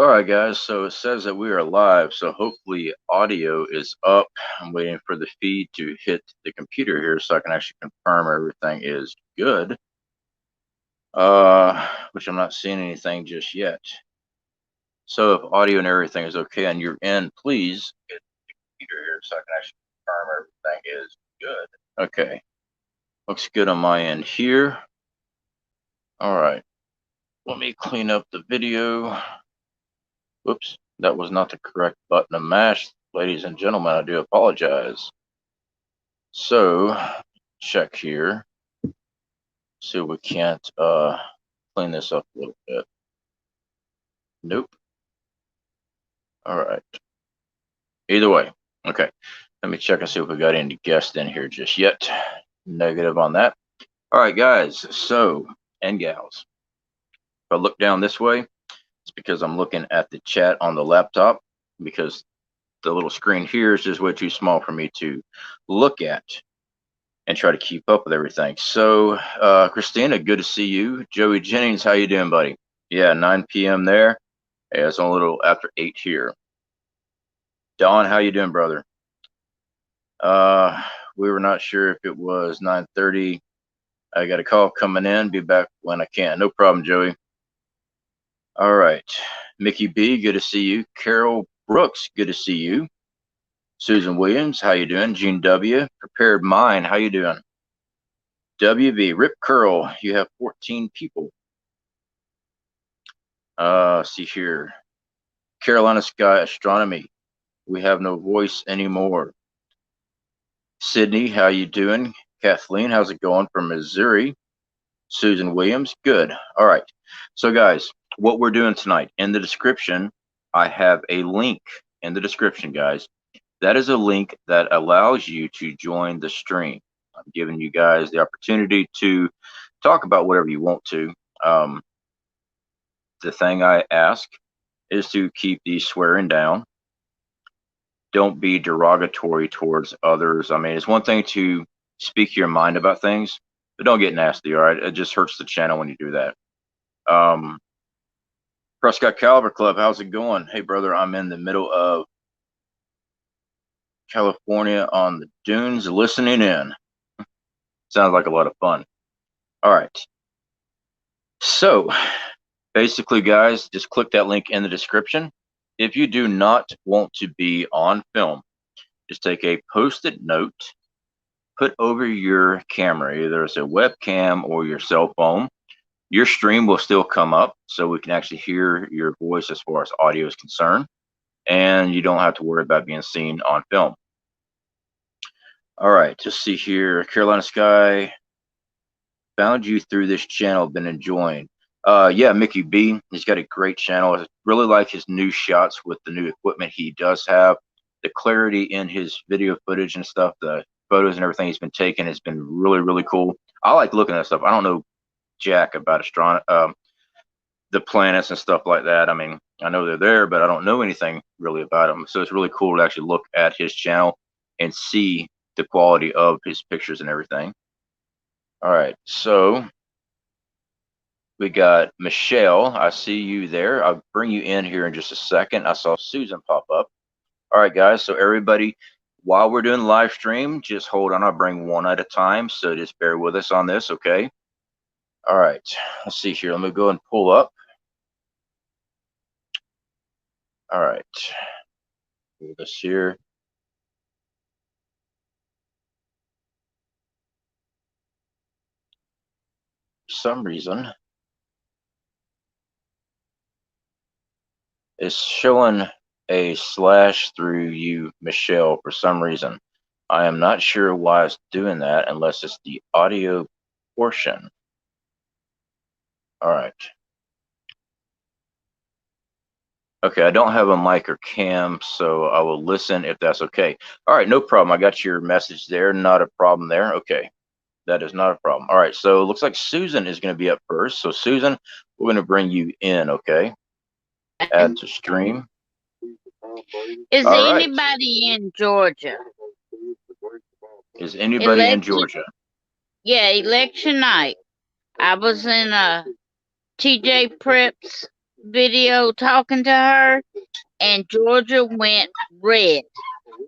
All right, guys. So it says that we are live. So hopefully audio is up. I'm waiting for the feed to hit the computer here so I can actually confirm everything is good. Which I'm not seeing anything just yet. So if audio and everything is okay on your end, please hit the computer here so I can actually confirm everything is good. Okay. Looks good on my end here. All right. Let me clean up the video. Whoops, that was not the correct button to mash. Ladies and gentlemen, I do apologize. So, check here. See if we can't clean this up a little bit. Nope. All right. Either way. Okay. Let me check and see if we got any guests in here just yet. Negative on that. All right, guys. So, and gals. If I look down this way, it's because I'm looking at the chat on the laptop because the little screen here is just way too small for me to look at and try to keep up with everything. So, Christina, good to see you. Joey Jennings, how you doing, buddy? Yeah, 9 p.m. there. Yeah, it's a little after 8 here. Don, how you doing, brother? We were not sure if it was 9:30. I got a call coming in. Be back when I can. No problem, Joey. All right. Mickey B, good to see you. Carol Brooks, good to see you. Susan Williams, how you doing? Gene W, Prepared Mind, how you doing? WB, Rip Curl, you have 14 people. See here. Carolina Sky Astronomy, we have no voice anymore. Sydney, how you doing? Kathleen, how's it going from Missouri? Susan Williams, good. All right. So guys, what we're doing tonight, in the description, I have a link in the description, guys. That is a link that allows you to join the stream. I'm giving you guys the opportunity to talk about whatever you want to. The thing I ask is to keep the swearing down. Don't be derogatory towards others. I mean, it's one thing to speak your mind about things, but don't get nasty, all right? It just hurts the channel when you do that. Prescott Caliber Club, how's it going? Hey, brother, I'm in the middle of California on the dunes listening in. Sounds like a lot of fun. All right. So basically, guys, just click that link in the description. If you do not want to be on film, just take a post-it note, put over your camera, either it's a webcam or your cell phone. Your stream will still come up, so we can actually hear your voice as far as audio is concerned, and you don't have to worry about being seen on film. All right, just see here, Carolina Sky, found you through this channel, been enjoying. Yeah, Mickey B, he's got a great channel. I really like his new shots with the new equipment he does have. The clarity in his video footage and stuff, the photos and everything he's been taking has been really, really cool. I like looking at stuff. I don't know jack about the planets and stuff like that. I mean, I know they're there, but I don't know anything really about them. So it's really cool to actually look at his channel and see the quality of his pictures and everything. All right, so we got Michelle. I see you there. I'll bring you in here in just a second. I saw Susan pop up. All right, guys. So everybody, while we're doing the live stream, just hold on. I'll bring one at a time. So just bear with us on this, okay? All right. Let's see here. Let me go and pull up. All right. Move this here. For some reason, it's showing a slash through you, Michelle, for some reason. I am not sure why it's doing that unless it's the audio portion. All right. Okay, I don't have a mic or cam, so I will listen if that's okay. All right, no problem. I got your message there. Not a problem there. Okay, that is not a problem. All right, so it looks like Susan is going to be up first. So Susan, we're going to bring you in, okay? Add to stream. Is All right. anybody in Georgia? Is anybody in Georgia? Yeah, election night. I was in TJ Preps video talking to her, and Georgia went red.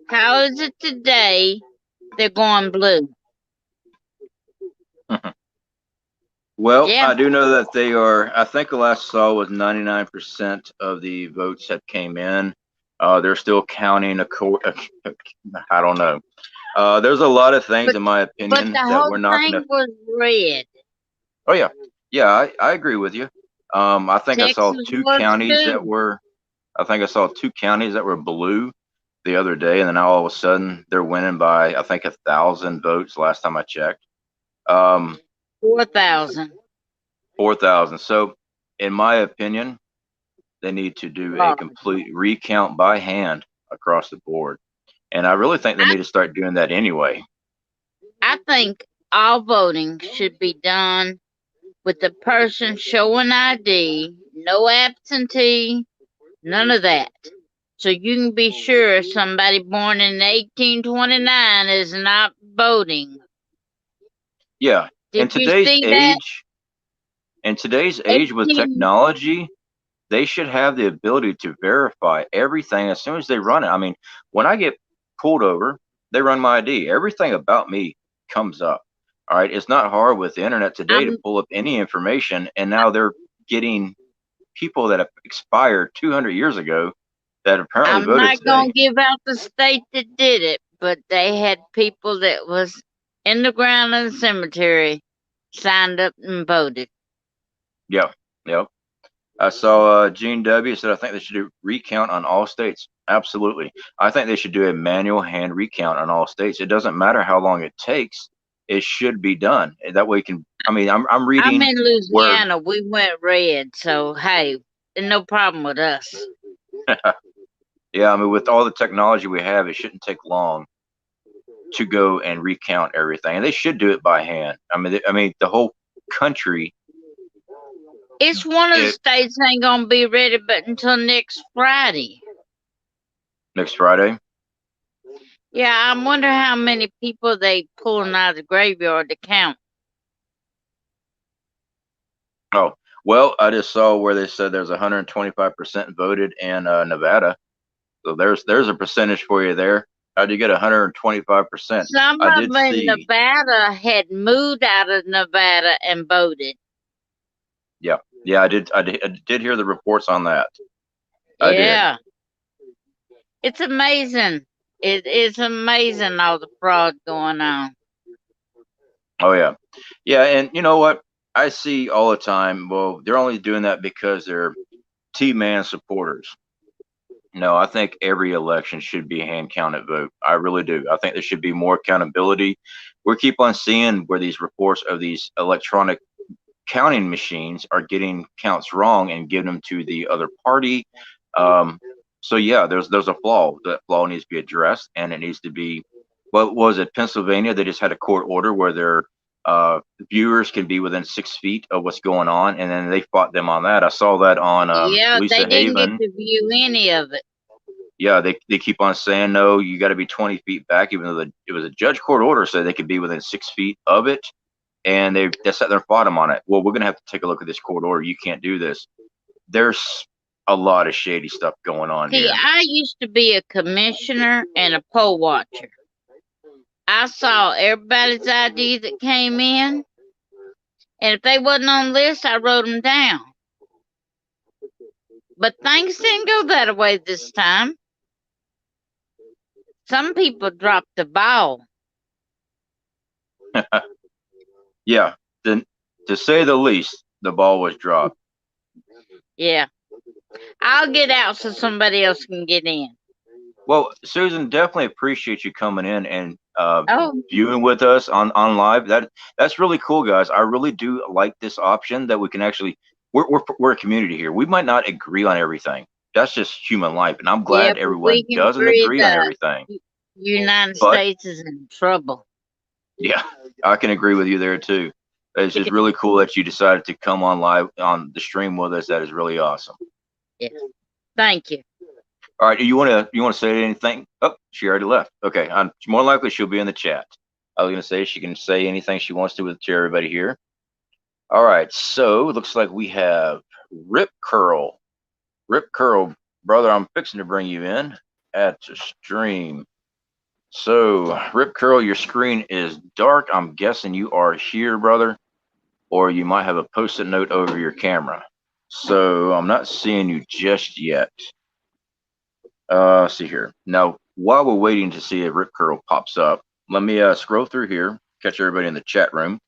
How is it today they're going blue? Well, Yeah, I do know that they are. I think the last I saw was 99% of the votes that came in. They're still counting I don't know. There's a lot of things, but in my but opinion, the that whole we're not going thing to. was red. Oh yeah, yeah, I agree with you. I think I saw Texas two was counties that too. were. I think I saw two counties that were blue the other day, and then now all of a sudden they're winning by I think 1,000 votes. Last time I checked, 4,000. 4,000. So, in my opinion, they need to do a Right. complete recount by hand across the board, and I really think they I need to start doing that anyway. I think all voting should be done with the person showing ID, no absentee, none of that. So you can be sure somebody born in 1829 is not voting. Yeah, in Did you today's see that? age, in today's age with 18. technology, they should have the ability to verify everything as soon as they run it. I mean, when I get pulled over, they run my ID. Everything about me comes up. All right. It's not hard with the internet today to I'm pull up any information. And now they're getting people that have expired 200 years ago that apparently I'm voted not today. gonna give out the state that did it, but they had people that was in the ground in the cemetery signed up and voted. Yeah. Yep. I saw Gene W. said, I think they should do recount on all states. Absolutely. I think they should do a manual hand recount on all states. It doesn't matter how long it takes. It should be done. That way you can, I mean, I'm I'm reading in where, Louisiana. We went red, so hey, no problem with us. yeah, I mean, with all the technology we have, it shouldn't take long to go and recount everything. And they should do it by hand. I mean, the whole country, It's one of the it, states ain't gonna be ready but until next Friday. next Friday. Yeah, I wonder how many people they pulling out of the graveyard to count. Oh, well, I just saw where they said there's 125% voted in Nevada. So there's a percentage for you there. How'd you get 125%? Some I of did them in see. Nevada had moved out of Nevada and voted. Yeah, yeah, I did hear the reports on that. I did. Yeah, it's amazing. It is amazing all the fraud going on. Oh yeah, yeah, and you know what? I see all the time. Well, they're only doing that because they're T-man supporters. No, I think every election should be a hand counted vote. I really do. I think there should be more accountability. We keep on seeing where these reports of these electronic counting machines are getting counts wrong and giving them to the other party. So yeah, there's a flaw. That flaw needs to be addressed, and it needs to be. What was it? Pennsylvania? They just had a court order where their viewers can be within 6 feet of what's going on, and then they fought them on that. I saw that on Yeah, they Lisa didn't get Haven. to view any of it. Yeah, they keep on saying no, you got to be 20 feet back, even though it was a judge court order said they could be within 6 feet of it, and they sat there and fought them on it. Well, we're gonna have to take a look at this court order. You can't do this. There's a lot of shady stuff going on See, here. I used to be a commissioner and a poll watcher. I saw everybody's ID that came in, and if they wasn't on the list, I wrote them down. But things didn't go that way this time. Some people dropped the ball. Yeah, then to say the least, the ball was dropped. Yeah. I'll get out so somebody else can get in. Well, Susan, definitely appreciate you coming in and Oh, viewing with us on live. That's really cool, guys. I really do like this option that we can actually. We're a community here. We might not agree on everything. That's just human life, and I'm yeah, glad but we everyone can doesn't agree agree on the everything. United But States is in trouble. yeah, I can agree with you there too. It's just really cool that you decided to come on live on the stream with us. That is really awesome. Yeah. Thank you. All right, you want to say anything? Oh, she already left. Okay, more likely she'll be in the chat. I was gonna say she can say anything she wants to everybody here. All right, so it looks like we have Rip Curl Rip Curl, brother, I'm fixing to bring you in at the stream. So, Rip Curl, your screen is dark. I'm guessing you are here, brother, or you might have a post-it note over your camera. So, I'm not seeing you just yet. See here. Now, while we're waiting to see if Rip Curl pops up, let me scroll through here, catch everybody in the chat room.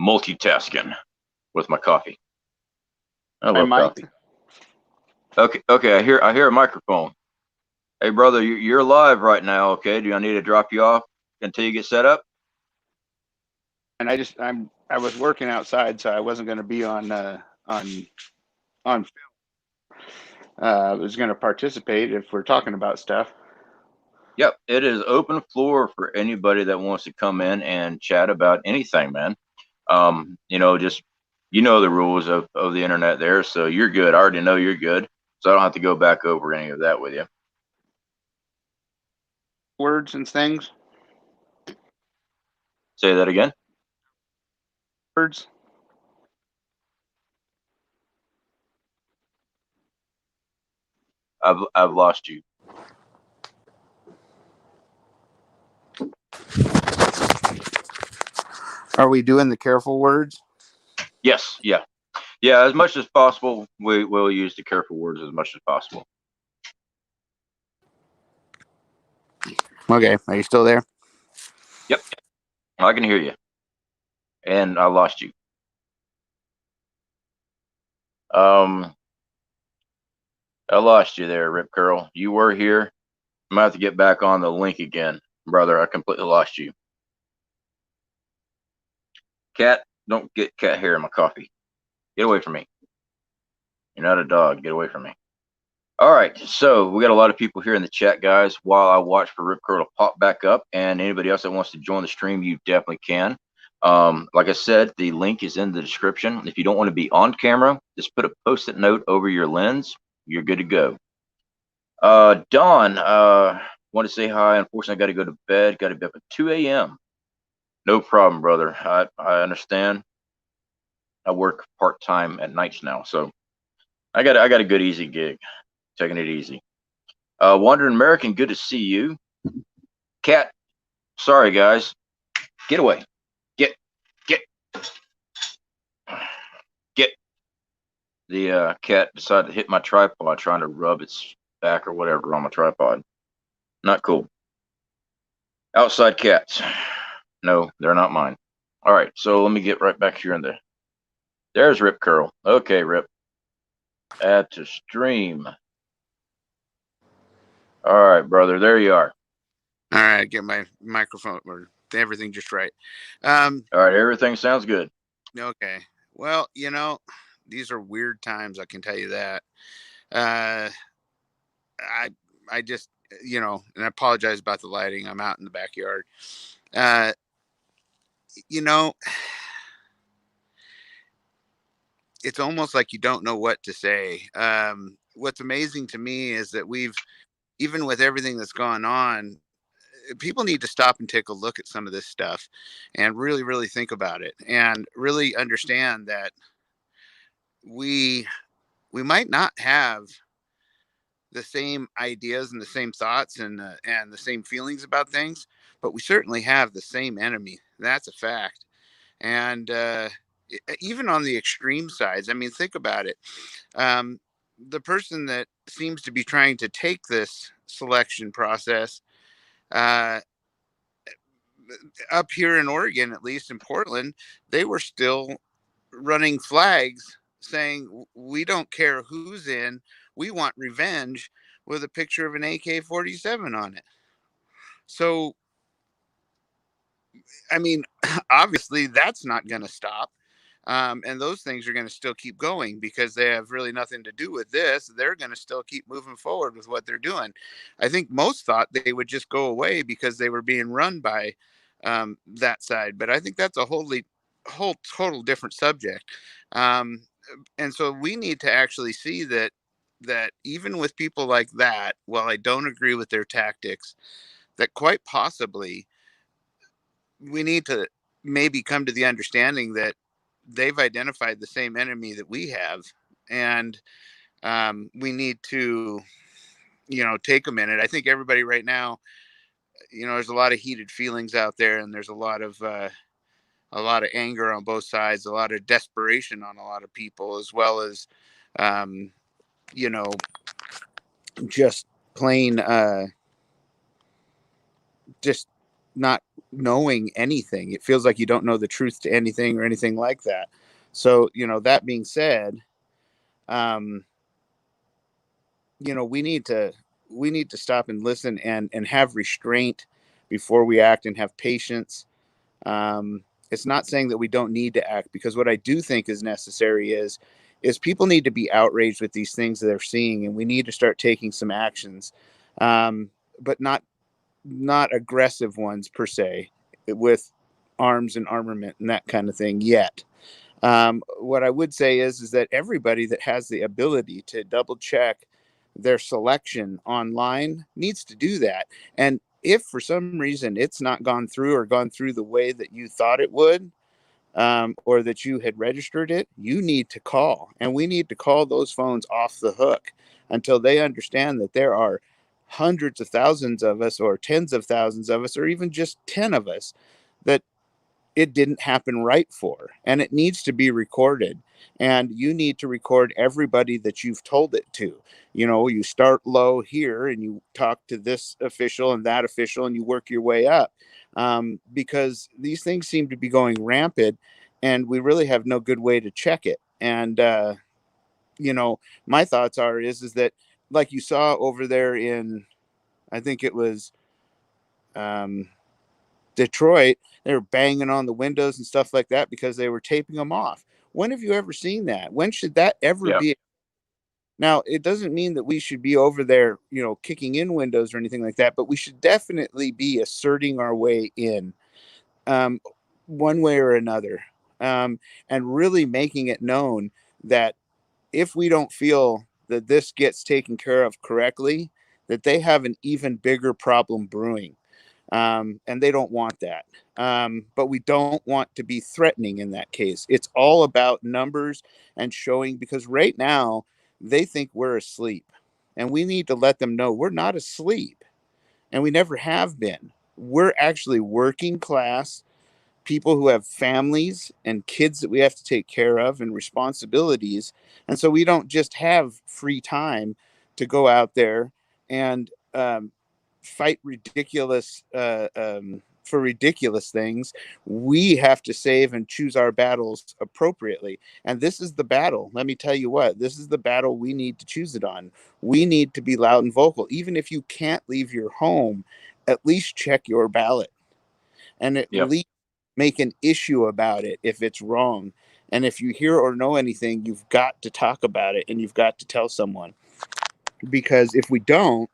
Multitasking with my coffee. I love coffee. Okay. I hear a microphone. Hey, brother, you're live right now. Okay, do I need to drop you off until you get set up? And I was working outside, so I wasn't going to be on film. I was going to participate if we're talking about stuff. Yep, it is open floor for anybody that wants to come in and chat about anything, man. Just the rules of the internet there, so you're good. I already know you're good, so I don't have to go back over any of that with you. Words and things. Say that again. Words. I've lost you. Are we doing the careful words? Yes, yeah. As much as possible, we will use the careful words as much as possible. Okay, are you still there? Yep, I can hear you. And I lost you. I lost you there, Rip Curl. You were here. I'm gonna have to get back on the link again, brother. I completely lost you. Cat, don't get cat hair in my coffee. Get away from me. You're not a dog. Get away from me. All right, so we got a lot of people here in the chat, guys. While I watch for Rip Curl to pop back up, and anybody else that wants to join the stream, you definitely can. Like I said, the link is in the description. If you don't want to be on camera, just put a post-it note over your lens. You're good to go. Dawn, want to say hi. Unfortunately, I got to go to bed. Got to be up at 2 a.m. No problem, brother. I understand. I work part-time at nights now, so I got a good easy gig. Taking it easy. Wandering American, good to see you. Cat, sorry guys. Get away. Get. The cat decided to hit my tripod trying to rub its back or whatever on my tripod. Not cool. Outside cats. No, they're not mine. All right, so let me get right back here in there. There's Rip Curl. Okay, Rip. Add to stream. All right, brother. There you are. All right, get my microphone or everything just right. All right, everything sounds good. Okay. Well, these are weird times. I can tell you that. I just, and I apologize about the lighting. I'm out in the backyard. It's almost like you don't know what to say. What's amazing to me is that even with everything that's gone on, people need to stop and take a look at some of this stuff and really, really think about it and really understand that we might not have the same ideas and the same thoughts and the same feelings about things, but we certainly have the same enemy. That's a fact. And even on the extreme sides, I mean, think about it. The person that seems to be trying to take this selection process up here in Oregon, at least in Portland, they were still running flags saying, we don't care who's in, we want revenge, with a picture of an AK-47 on it. So, I mean, obviously that's not going to stop. And those things are going to still keep going because they have really nothing to do with this. They're going to still keep moving forward with what they're doing. I think most thought they would just go away because they were being run by that side. But I think that's a whole total different subject. And so we need to actually see that even with people like that, while I don't agree with their tactics, that quite possibly we need to maybe come to the understanding that they've identified the same enemy that we have. And we need to, take a minute. I think everybody right now, there's a lot of heated feelings out there, and there's a lot of anger on both sides, a lot of desperation on a lot of people, as well as, um, you know, just plain, just not knowing anything. It feels like you don't know the truth to anything or anything like that. So, that being said, um, we need to stop and listen and have restraint before we act, and have patience. It's not saying that we don't need to act, because what I do think is necessary is people need to be outraged with these things that they're seeing, and we need to start taking some actions, but not aggressive ones per se, with arms and armament and that kind of thing yet. What I would say is that everybody that has the ability to double check their selection online needs to do that. And if for some reason it's not gone through, or gone through the way that you thought it would, or that you had registered it, you need to call. And we need to call those phones off the hook until they understand that there are hundreds of thousands of us, or tens of thousands of us, or even just 10 of us that it didn't happen right for. And it needs to be recorded. And you need to record everybody that you've told it to. You start low here, and you talk to this official and that official, and you work your way up, because these things seem to be going rampant, and we really have no good way to check it. And my thoughts is that, like you saw over there in, I think it was, Detroit, they were banging on the windows and stuff like that because they were taping them off. When have you ever seen that? When should that ever Yeah. be? Now, it doesn't mean that we should be over there, kicking in windows or anything like that, but we should definitely be asserting our way in, um, one way or another, and really making it known that if we don't feel that this gets taken care of correctly, that they have an even bigger problem brewing. And they don't want that. But we don't want to be threatening in that case. It's all about numbers and showing, because right now they think we're asleep, and we need to let them know we're not asleep, and we never have been. We're actually working class people who have families and kids that we have to take care of, and responsibilities. And so we don't just have free time to go out there and, fight ridiculous, for ridiculous things. We have to save and choose our battles appropriately. And this is the battle. Let me tell you what, this is the battle we need to choose it on. We need to be loud and vocal. Even if you can't leave your home, at least check your ballot, and at Yep. least make an issue about it if it's wrong. And if you hear or know anything, you've got to talk about it, and you've got to tell someone. Because if we don't,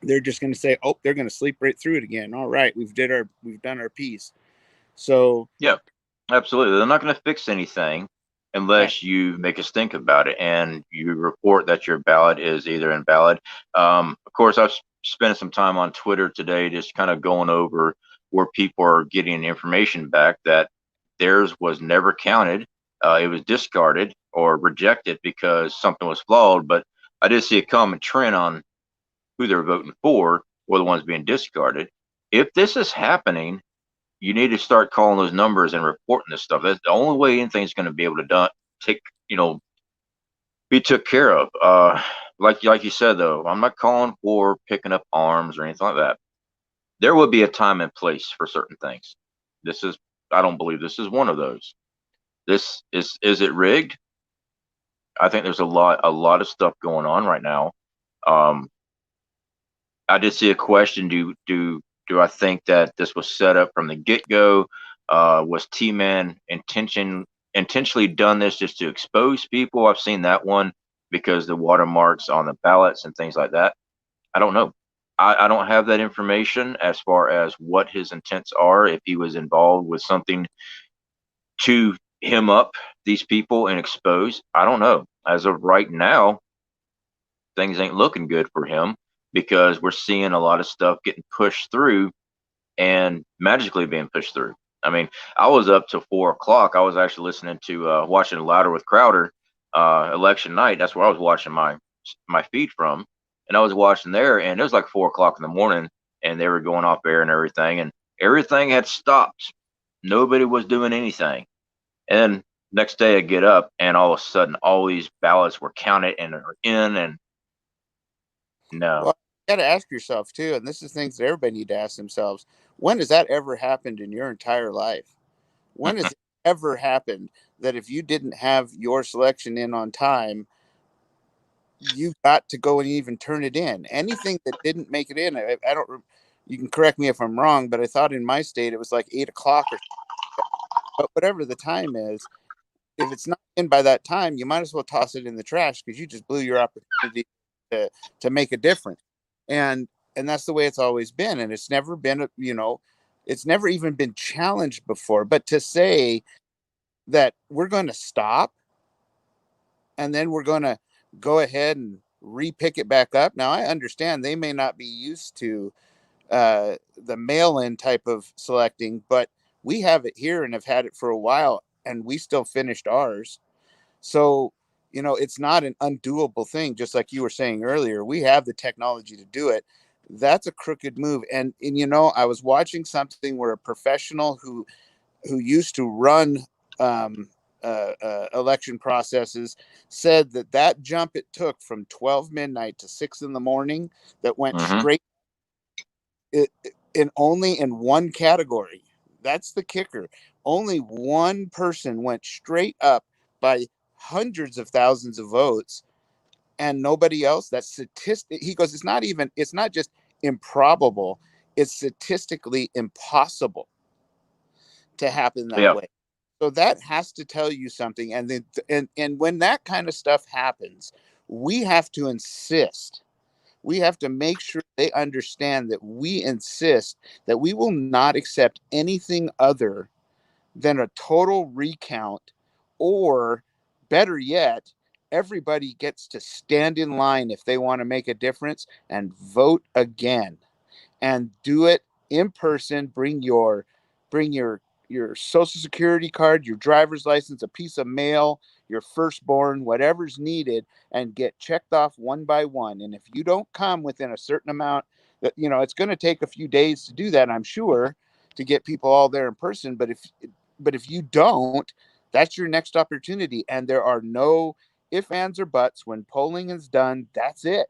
they're just going to say, "Oh, they're going to sleep right through it again. All right, we've done our piece." So, Yep. Absolutely. They're not going to fix anything unless you make us think about it and you report that your ballot is either invalid. Of course, I've spent some time on Twitter today just kind of going over where people are getting information back that theirs was never counted. It was discarded or rejected because something was flawed. But I did see a common trend on who they're voting for, or the ones being discarded. If this is happening, you need to start calling those numbers and reporting this stuff. That's the only way anything's going to be able to take, be took care of. Like you said though, I'm not calling for picking up arms or anything like that. There will be a time and place for certain things. I don't believe this is one of those. Is it rigged? I think there's a lot of stuff going on right now. I did see a question. Do I think that this was set up from the get-go? Was T-Man intentionally done this just to expose people? I've seen that one because the watermarks on the ballots and things like that. I don't know. I don't have that information as far as what his intents are, if he was involved with something to hem up these people and expose. I don't know. As of right now, things ain't looking good for him because we're seeing a lot of stuff getting pushed through and magically being pushed through. I mean, I was up till 4 o'clock. I was actually listening to watching Louder with Crowder election night. That's where I was watching my feed from, and I was watching there, and it was like 4 o'clock in the morning, and they were going off air and everything had stopped. Nobody was doing anything. And next day I get up, and all of a sudden all these ballots were counted and are in, and no. Well, you got to ask yourself too, and this is things that everybody need to ask themselves: when has that ever happened in your entire life? When has it ever happened that if you didn't have your selection in on time, you got to go and even turn it in? Anything that didn't make it in, I don't. You can correct me if I'm wrong, but I thought in my state it was like 8 o'clock or something. But whatever the time is, if it's not in by that time, you might as well toss it in the trash because you just blew your opportunity to make a difference. And that's the way it's always been, and it's never been, it's never even been challenged before. But to say that we're going to stop and then we're going to go ahead and repick it back up. Now I understand they may not be used to the mail-in type of selecting, but we have it here and have had it for a while, and we still finished ours. So, it's not an undoable thing. Just like you were saying earlier, we have the technology to do it. That's a crooked move. And I was watching something where a professional who used to run election processes said that jump it took from 12 midnight to 6 in the morning that went straight only in one category. That's the kicker. Only one person went straight up by hundreds of thousands of votes, and nobody else. That's statistic. He goes, it's not just improbable, it's statistically impossible to happen that way. So that has to tell you something. And then, and when that kind of stuff happens, we have to insist. We have to make sure they understand that we insist that we will not accept anything other than a total recount, or better yet, everybody gets to stand in line if they want to make a difference and vote again, and do it in person. Bring your social security card, your driver's license, a piece of mail, your firstborn, whatever's needed, and get checked off one by one. And if you don't come within a certain amount, that it's going to take a few days to do that, I'm sure, to get people all there in person. But if you don't, that's your next opportunity. And there are no ifs, ands, or buts. When polling is done, that's it.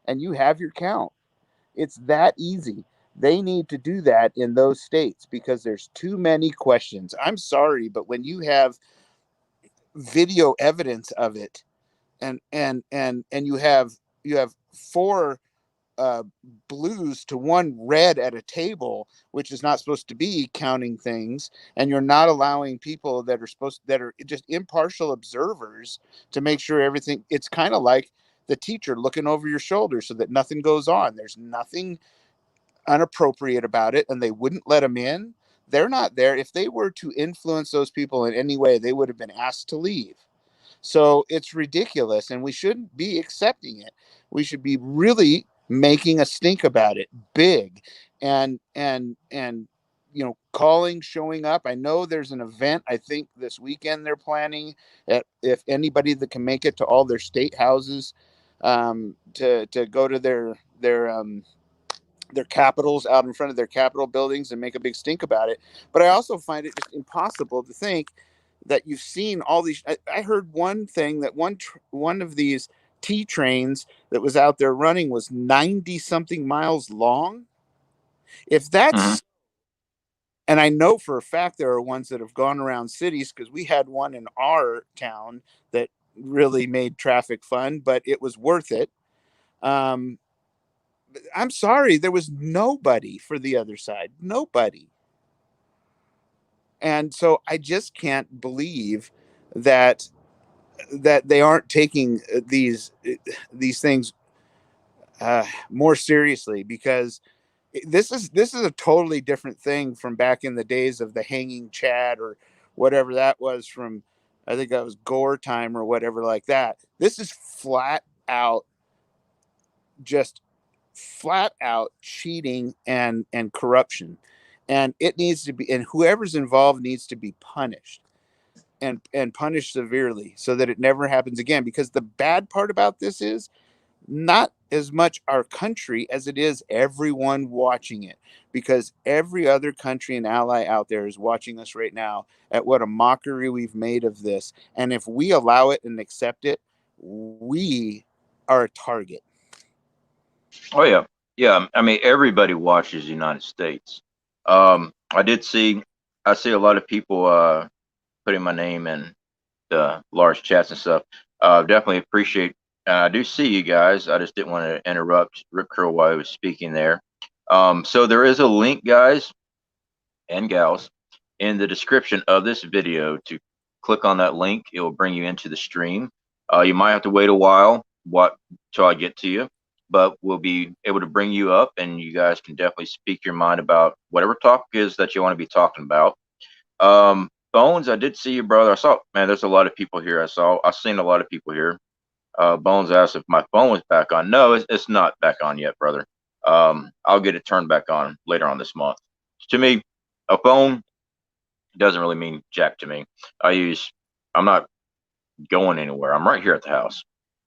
And you have your count. It's that easy. They need to do that in those states because there's too many questions. I'm sorry, but when you have video evidence of it, and you have four blues to one red at a table, which is not supposed to be counting things, and you're not allowing people that are just impartial observers to make sure everything. It's kind of like the teacher looking over your shoulder so that nothing goes on. There's nothing inappropriate about it, and they wouldn't let them in. They're not there. If they were to influence those people in any way, they would have been asked to leave. So it's ridiculous, and we shouldn't be accepting it. We should be really making a stink about it, big, and calling, showing up. I know there's an event, I think this weekend they're planning, if anybody that can make it to all their state houses, to go to their capitals, out in front of their capitol buildings, and make a big stink about it. But I also find it just impossible to think that you've seen all these. I heard one thing that one of these T trains that was out there running was 90 something miles long. If that's, and I know for a fact there are ones that have gone around cities, because we had one in our town that really made traffic fun, but it was worth it. I'm sorry, there was nobody for the other side. Nobody. And so I just can't believe that they aren't taking these things more seriously, because this is a totally different thing from back in the days of the hanging Chad or whatever that was from. I think that was Gore time or whatever like that. This is flat out cheating and corruption, and it needs to be, and whoever's involved needs to be punished. and punish severely so that it never happens again. Because the bad part about this is not as much our country as it is everyone watching it, because every other country and ally out there is watching us right now at what a mockery we've made of this. And if we allow it and accept it, we are a target. Oh yeah, yeah. I mean, everybody watches the United States. I see a lot of people putting my name in the large chats and stuff. Definitely appreciate. I do see you guys. I just didn't want to interrupt Rip Curl while he was speaking there. So there is a link, guys and gals, in the description of this video. To click on that link, it will bring you into the stream. You might have to wait a while, till I get to you, but we'll be able to bring you up, and you guys can definitely speak your mind about whatever topic is that you want to be talking about. Bones, I did see you, brother. I saw, man, there's a lot of people here. I've seen a lot of people here. Bones asked if my phone was back on. No, it's not back on yet, brother. I'll get it turned back on later on this month. To me, a phone doesn't really mean jack to me. I'm not going anywhere. I'm right here at the house.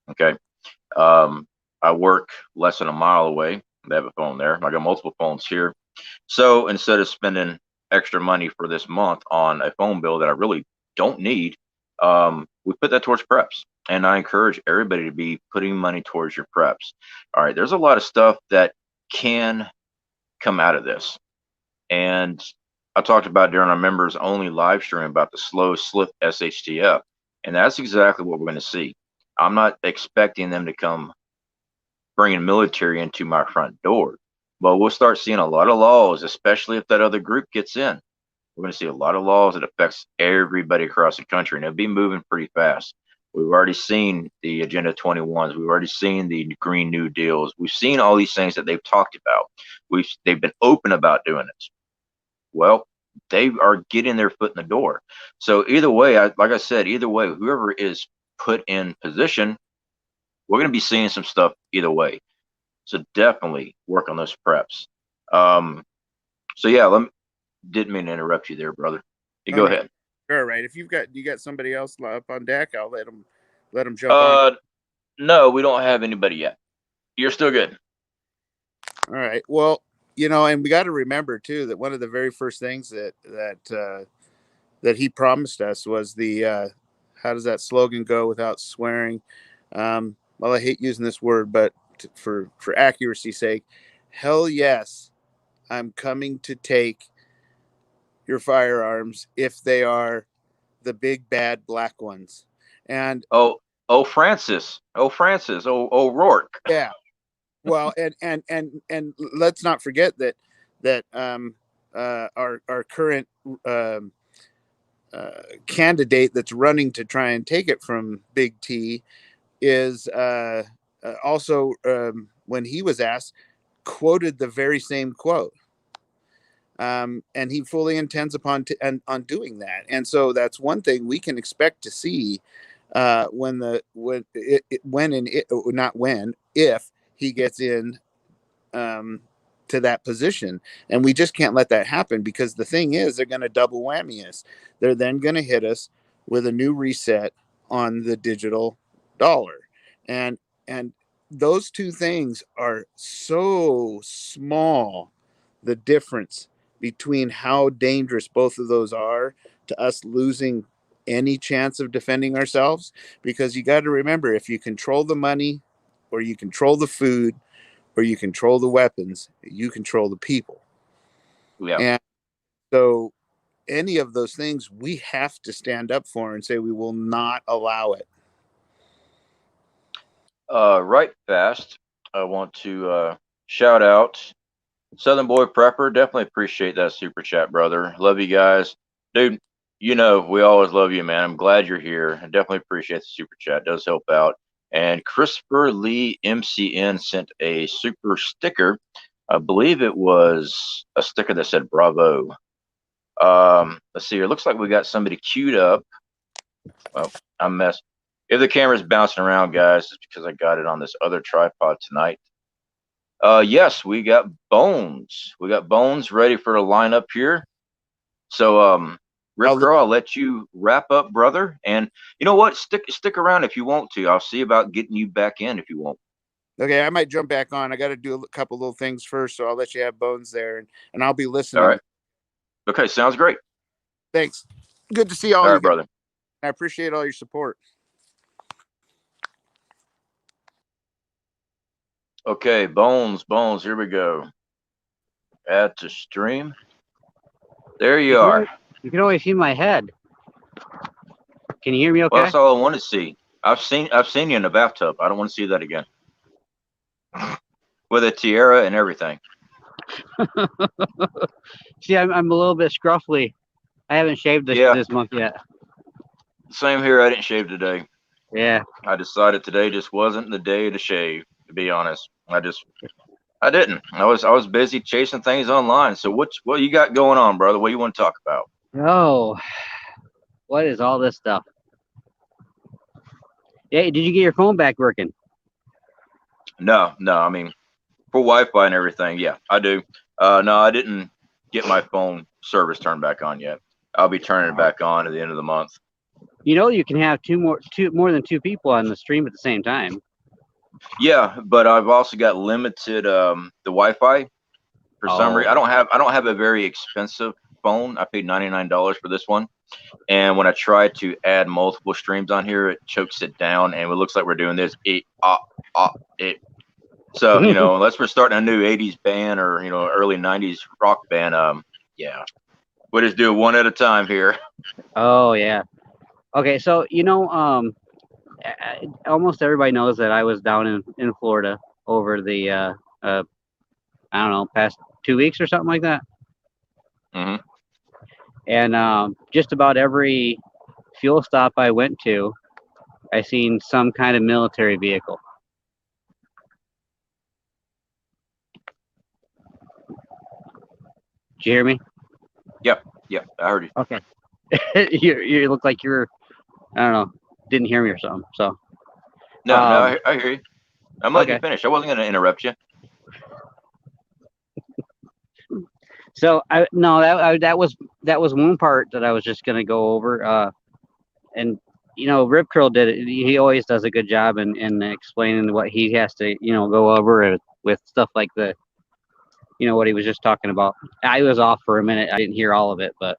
Okay. I work less than a mile away. They have a phone there. I got multiple phones here. So instead of spending extra money for this month on a phone bill that I really don't need, we put that towards preps. And I encourage everybody to be putting money towards your preps. All right, there's a lot of stuff that can come out of this. And I talked about during our members only live stream about the slow slip SHTF. And that's exactly what we're going to see. I'm not expecting them to come bringing military into my front door, but we'll start seeing a lot of laws, especially if that other group gets in. We're going to see a lot of laws that affects everybody across the country, and it'll be moving pretty fast. We've already seen the Agenda 21s. We've already seen the Green New Deals. We've seen all these things that they've talked about. They've been open about doing it. Well, they are getting their foot in the door. So either way, like I said, either way, whoever is put in position, we're going to be seeing some stuff either way. So definitely work on those preps. So yeah, didn't mean to interrupt you there, brother. You go ahead. All right. If you got somebody else up on deck, I'll let them jump on. No, we don't have anybody yet. You're still good. All right. Well, and we got to remember too that one of the very first things that he promised us was the how does that slogan go without swearing? Well, I hate using this word, but for accuracy's sake, hell yes, I'm coming to take your firearms if they are the big bad black ones. And Francis, Rourke. Yeah. Well, and let's not forget that our current candidate that's running to try and take it from Big T is also when he was asked, quoted the very same quote. And he fully intends upon on doing that. And so that's one thing we can expect to see if he gets in to that position. And we just can't let that happen, because the thing is, they're going to double whammy us. They're then going to hit us with a new reset on the digital dollar. And those two things are so small, the difference between how dangerous both of those are to us losing any chance of defending ourselves. Because you got to remember, if you control the money, or you control the food, or you control the weapons, you control the people. Yeah. And so any of those things we have to stand up for and say we will not allow it. Right fast. I want to shout out Southern Boy Prepper. Definitely appreciate that super chat, brother. Love you guys. Dude, we always love you, man. I'm glad you're here. I definitely appreciate the super chat. It does help out. And Christopher Lee MCN sent a super sticker. I believe it was a sticker that said bravo. Let's see here. Looks like we got somebody queued up. Well, I'm messed. If the camera's bouncing around, guys, it's because I got it on this other tripod tonight. Yes, we got Bones. We got Bones ready for the lineup here. So Rip Curl, I'll let you wrap up, brother. And you know what? Stick around if you want to. I'll see about getting you back in if you want. Okay, I might jump back on. I got to do a couple little things first, so I'll let you have Bones there, and I'll be listening. All right. Okay, sounds great. Thanks. Good to see all All you right, brother. I appreciate all your support. Okay, Bones, here we go. Add to stream. There you are. You can always see my head. Can you hear me okay? Well, that's all I want to see. I've seen you in the bathtub. I don't want to see that again. With a tiara and everything. See, I'm a little bit scruffy. I haven't shaved this month yet. Same here. I didn't shave today. Yeah. I decided today just wasn't the day to shave, to be honest. I didn't. I was busy chasing things online. So what you got going on, brother? What do you want to talk about? Oh, what is all this stuff? Hey, did you get your phone back working? No. I mean, for Wi-Fi and everything, yeah, I do. No, I didn't get my phone service turned back on yet. I'll be turning it back on at the end of the month. You know, you can have more than two people on the stream at the same time. Yeah, but I've also got limited the Wi-Fi for some reason. I don't have a very expensive phone. I paid $99 for this one, and when I try to add multiple streams on here, it chokes it down, and it looks like we're doing this. So you know, unless we're starting a new '80s band or early '90s rock band, yeah, we'll just do it one at a time here. Oh yeah. Okay, so almost everybody knows that I was down in Florida over the I don't know, past 2 weeks or something like that. Mm-hmm. And just about every fuel stop I went to, I seen some kind of military vehicle. Did you hear me? Yep, I heard you. Okay. you look like you're, I don't know, didn't hear me or something. So. No, I hear you. I'm letting you finish. I wasn't going to interrupt you. So that was one part that I was just gonna go over. And Rip Curl did it. He always does a good job in explaining what he has to go over with stuff like what he was just talking about. I was off for a minute. I didn't hear all of it, but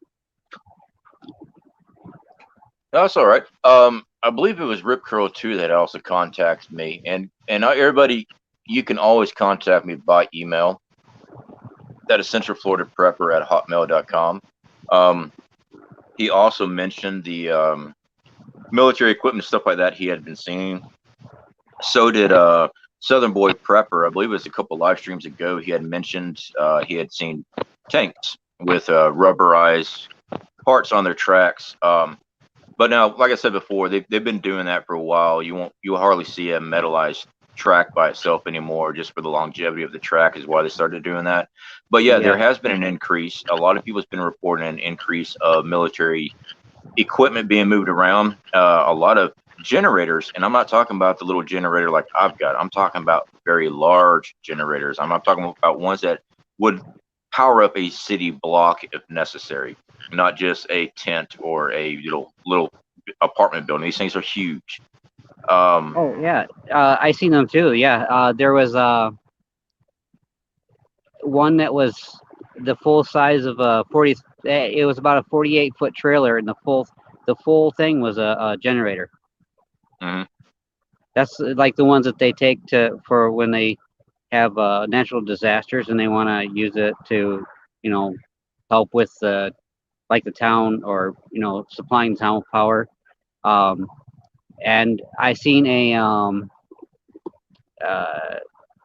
that's all right. I believe it was Rip Curl too that also contacted me, and everybody, you can always contact me by email. That is centralfloridaprepper@hotmail.com. He also mentioned the military equipment, stuff like that he had been seeing. So did Southern Boy Prepper. I believe it was a couple live streams ago. He had mentioned he had seen tanks with rubberized parts on their tracks. But now, like I said before, they've been doing that for a while. You'll hardly see a metallized track by itself anymore, just for the longevity of the track is why they started doing that. But yeah, there has been an increase. A lot of people have been reporting an increase of military equipment being moved around. A lot of generators, and I'm not talking about the little generator like I've got. I'm talking about very large generators. I'm not talking about ones that would power up a city block if necessary, not just a tent or a little apartment building. These things are huge. Oh yeah, I seen them too. Yeah, there was one that was the full size of a 40. It was about a 48-foot trailer, and the full thing was a generator. Mm-hmm. That's like the ones that they take for when they have natural disasters and they want to use it to help with like the town or supplying town with power. And I seen a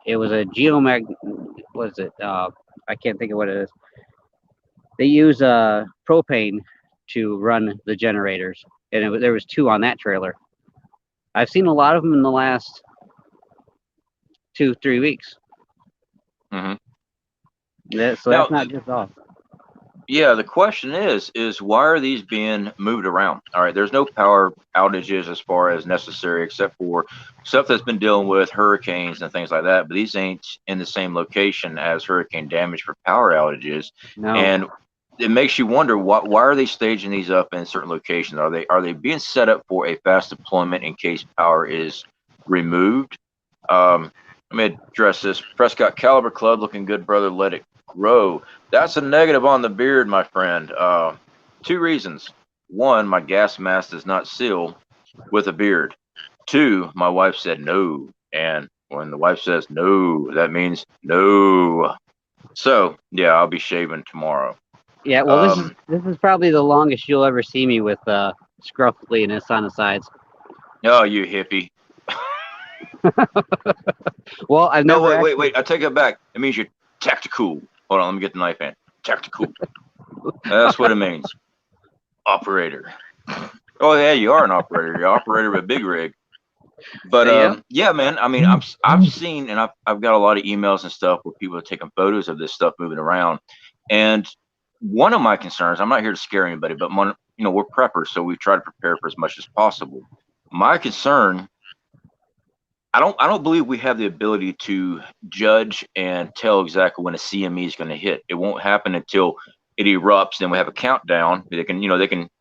it was a what is it? I can't think of what it is. They use propane to run the generators, and there was 2 on that trailer. I've seen a lot of them in the last 2-3 weeks. Mm-hmm. So that's not just all. Yeah, the question is why are these being moved around? All right, there's no power outages as far as necessary, except for stuff that's been dealing with hurricanes and things like that. But these ain't in the same location as hurricane damage for power outages. No. And it makes you wonder why are they staging these up in certain locations? Are they being set up for a fast deployment in case power is removed? Let me address this. Prescott Caliber Club looking good, brother. Let it grow. That's a negative on the beard, my friend. 2 reasons. 1, my gas mask does not seal with a beard. 2, my wife said no, and when the wife says no, that means no. So yeah, I'll be shaving tomorrow. Yeah, well, this is probably the longest you'll ever see me with scruffliness on the sides. Oh, you hippie. Well, I've No, never. wait. I take it back. It means you're tactical. Hold on, let me get the knife in. Tactical. That's what it means. Operator. Oh yeah, you are an operator. You're an operator of a big rig. But yeah, man. I mean, I've seen, and I've got a lot of emails and stuff where people are taking photos of this stuff moving around. And one of my concerns, I'm not here to scare anybody, but we're preppers, so we try to prepare for as much as possible. My concern, I don't believe we have the ability to judge and tell exactly when a CME is going to hit. It won't happen until it erupts. Then we have a countdown. They can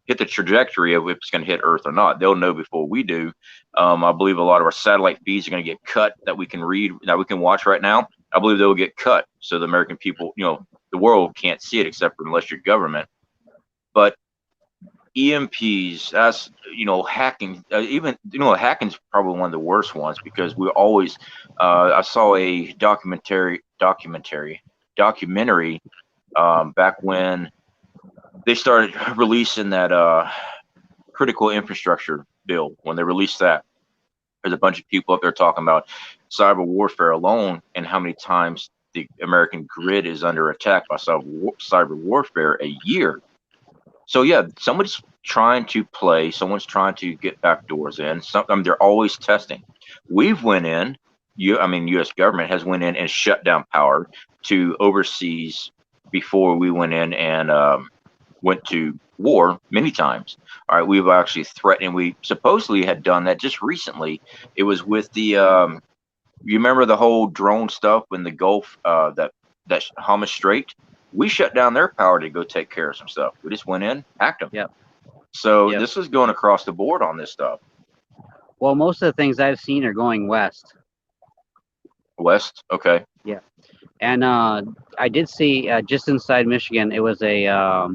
hit the trajectory of if it's going to hit Earth or not. They'll know before we do. I believe a lot of our satellite feeds are going to get cut that we can read, that we can watch right now. I believe they will get cut so the American people, the world can't see it except for unless you're government. But EMPs, that's hacking. Even hacking's probably one of the worst ones because we always. I saw a documentary back when they started releasing that critical infrastructure bill. When they released that, there's a bunch of people up there talking about cyber warfare alone and how many times the American grid is under attack by cyber warfare a year. So yeah, someone's trying to play. Someone's trying to get backdoors in. They're always testing. We've went in. U.S. government has went in and shut down power to overseas before we went in and went to war many times. All right, we've actually threatened. We supposedly had done that just recently. It was with the. You remember the whole drone stuff in the Gulf, that Hormuz Strait? We shut down their power to go take care of some stuff. We just went in, hacked them. Yep. So this was going across the board on this stuff. Well, most of the things I've seen are going west. West, okay. Yeah, and I did see just inside Michigan, it was a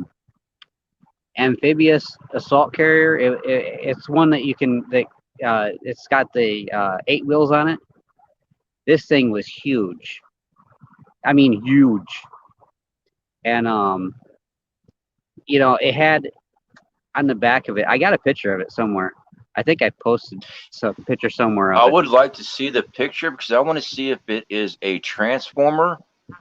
amphibious assault carrier. It's one that you can. It's got the 8 wheels on it. This thing was huge. I mean, huge. And it had on the back of it. I got a picture of it somewhere. I think I posted some picture somewhere of I it. would like to see the picture because I want to see if it is a transformer.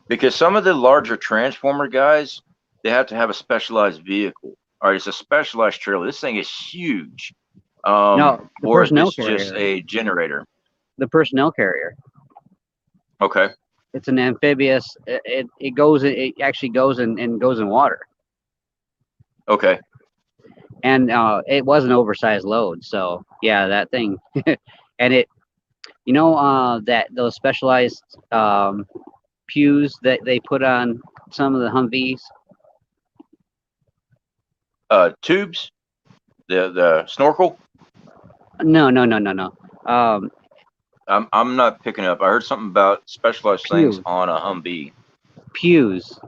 Because some of the larger transformer guys, they have to have a specialized vehicle. All right, it's a specialized trailer. This thing is huge. No, the or personnel it's just carrier. a generator. The personnel carrier. Okay. It's an amphibious. It goes. It actually goes and goes in water. Okay. And it was an oversized load. So yeah, that thing. And it, that those specialized pews that they put on some of the Humvees. Tubes, the snorkel. No. I'm not picking up. I heard something about specialized Pew. things on a Humvee. Pews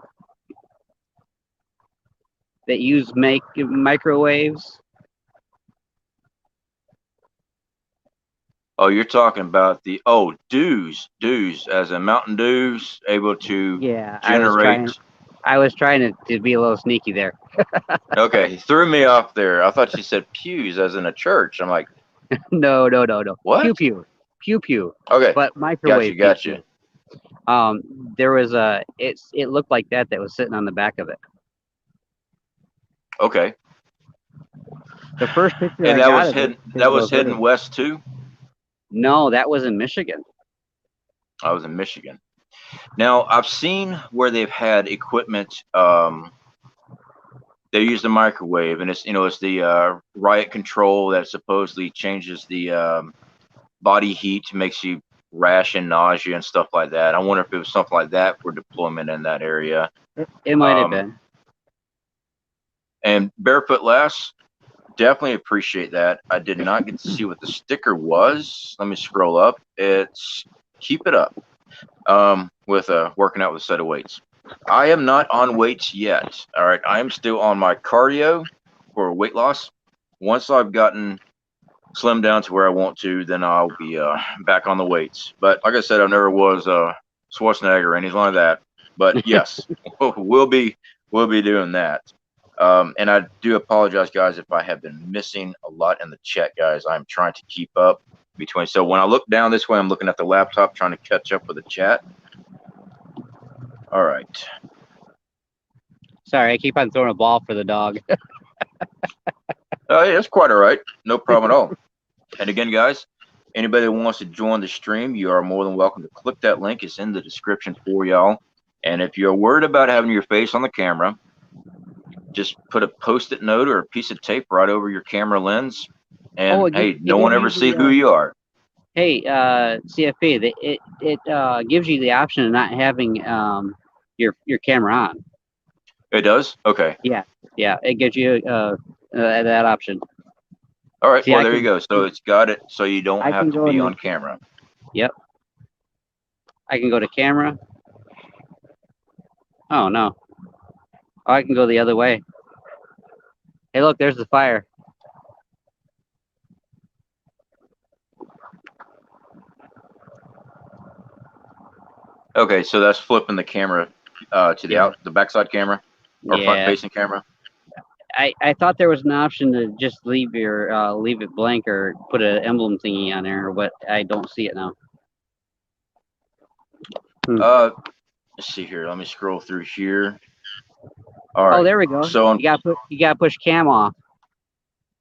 that use microwaves. Oh, you're talking about the dews as in Mountain Dews, able to Yeah, generate. I was trying to be a little sneaky there. Okay, he threw me off there. I thought you said pews as in a church. I'm like, No. what? Pew. Okay, But microwave. gotcha. There was it looked like that was sitting on the back of it. Okay. The first picture And I that got was of hidden. it, That was hidden west too. No, that was in Michigan. I was in Michigan. Now I've seen where they've had equipment. They use the microwave, and it's the riot control that supposedly changes the body heat, makes you rash and nausea and stuff like that. I wonder if it was something like that for deployment in that area. It might have been. And Barefoot Lass, definitely appreciate that. I did not get to see what the sticker was. Let me scroll up. It's keep it up. With working out with a set of weights. I am not on weights yet. All right, I am still on my cardio for weight loss. Once I've gotten slimmed down to where I want to, then I'll be back on the weights. But like I said, I never was Schwarzenegger or anything like that. But yes, we'll be doing that. And I do apologize, guys, if I have been missing a lot in the chat, guys. I'm trying to keep up between. So when I look down this way, I'm looking at the laptop, trying to catch up with the chat. All right. Sorry, I keep on throwing a ball for the dog. Yeah, that's quite all right. No problem at all. And again, guys, anybody that wants to join the stream, you are more than welcome to click that link. It's in the description for y'all. And if you're worried about having your face on the camera, just put a Post-it note or a piece of tape right over your camera lens. And hey, no one ever see who you are. Hey, CFP, it gives you the option of not having your camera on. It does? Okay. Yeah, it gives you that option. All right. See, well, there you go. So it's got it so you don't have to be on camera. Yep. I can go to camera. Oh, no. Oh, I can go the other way. Hey, look, there's the fire. Okay, so that's flipping the camera to the backside camera or front facing camera. I thought there was an option to just leave it blank or put an emblem thingy on there, but I don't see it now. Let's see here. Let me scroll through here. All right. Oh, there we go. So you got to push cam off.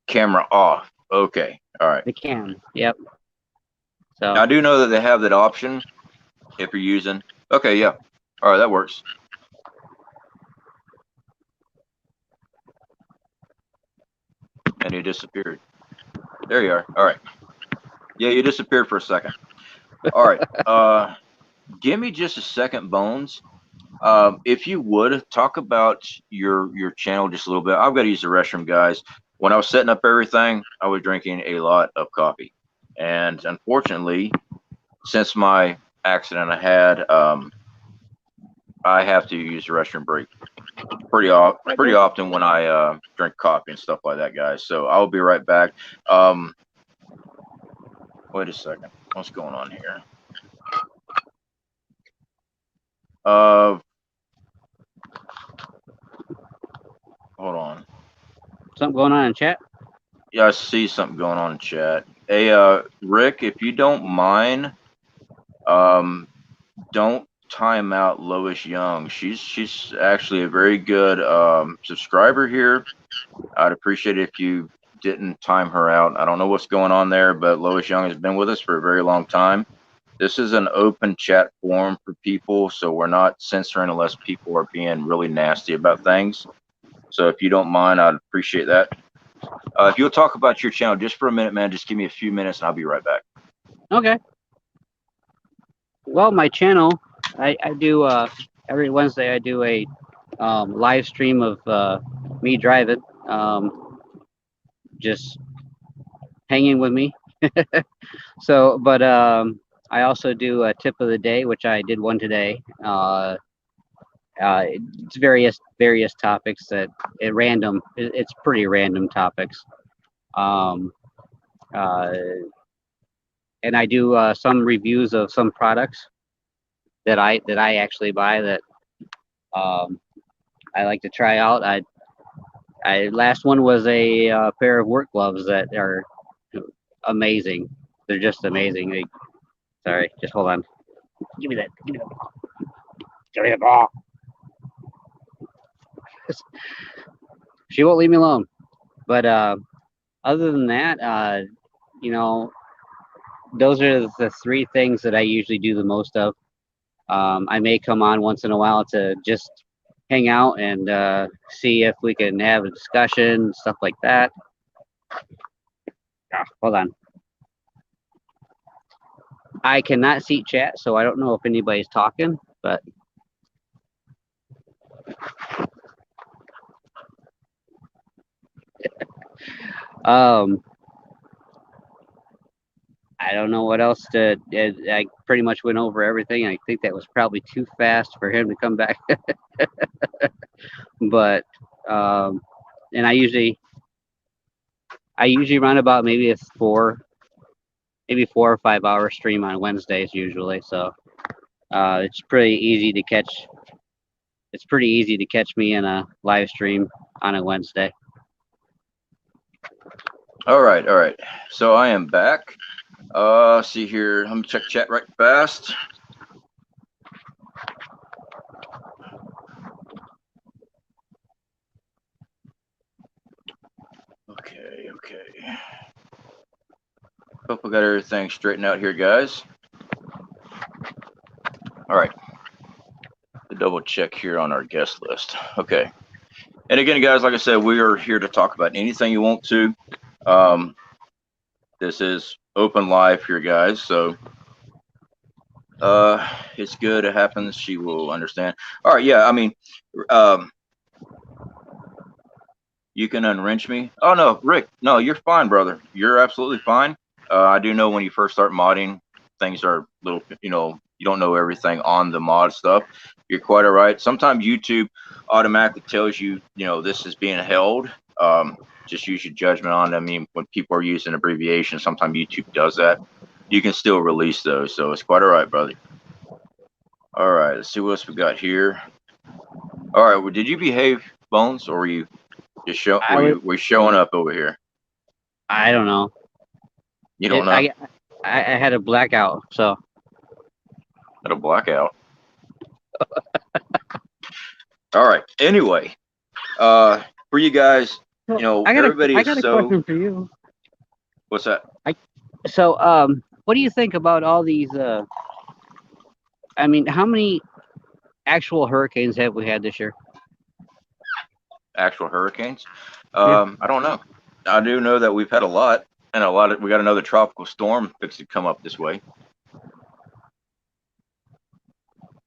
Camera off. Okay. All right. The cam. Yep. So now, I do know that they have that option if you're using. Okay. Yeah. All right. That works. And you disappeared. There you are. All right. Yeah, you disappeared for a second. All right. Give me just a second, Bones. If you would talk about your channel just a little bit. I've got to use the restroom, guys. When I was setting up everything, I was drinking a lot of coffee, and unfortunately, since my accident I had, I have to use the restroom break pretty often when I drink coffee and stuff like that, guys. So I'll be right back. Wait a second. What's going on here? Hold on. Something going on in chat? Yeah, I see something going on in chat. Hey, Rick, if you don't mind, don't time out Lois Young. She's actually a very good subscriber here. I'd appreciate it if you didn't time her out. I don't know what's going on there, but Lois Young has been with us for a very long time. This is an open chat forum for people, so we're not censoring unless people are being really nasty about things. So if you don't mind, I'd appreciate that. If you'll talk about your channel just for a minute, man, just give me a few minutes and I'll be right back. Okay. Well, my channel, I do every Wednesday I do a live stream of me driving, just hanging with me. So, but I also do a tip of the day, which I did one today. It's various topics that it's pretty random topics. And I do some reviews of some products that I actually buy that I like to try out. Last one was a pair of work gloves that are amazing. They're just amazing. Sorry, just hold on. Give me that. Give me the ball. She won't leave me alone. But other than that, you know, those are the three things that I usually do the most of. I may come on once in a while to just hang out and see if we can have a discussion, stuff like that. Hold on. I cannot see chat, so I don't know if anybody's talking, but I don't know what else to. I pretty much went over everything. I think that was probably too fast for him to come back. But and I usually run about maybe maybe 4 or 5 hour stream on Wednesdays usually. So it's pretty easy to catch. It's pretty easy to catch me in a live stream on a Wednesday. All right. So I am back. See here. Let me check chat right fast. Okay. Hope we got everything straightened out here, guys. All right. The double check here on our guest list. Okay. And again, guys, like I said, we are here to talk about anything you want to. This is open live here, guys. So it's good. It happens. She will understand. All right. Yeah. I mean, you can unwrench me. Oh no, Rick. No, you're fine, brother. You're absolutely fine. I do know when you first start modding, things are a little, you don't know everything on the mod stuff. You're quite all right. Sometimes YouTube automatically tells you, this is being held. Just use your judgment on it. I mean, when people are using abbreviations, sometimes YouTube does that. You can still release those, so it's quite all right, brother. All right, let's see what else we got here. All right, well, did you behave, Bones, or were you just were you showing up over here? I don't know. You don't know? I had a blackout, so. Had a blackout. All right. Anyway, for you guys, I got everybody I is got a so. question for you. What's that? So, what do you think about all these? I mean, how many actual hurricanes have we had this year? Actual hurricanes? Yeah. I don't know. I do know that we've had a lot, and we got another tropical storm fixed to come up this way.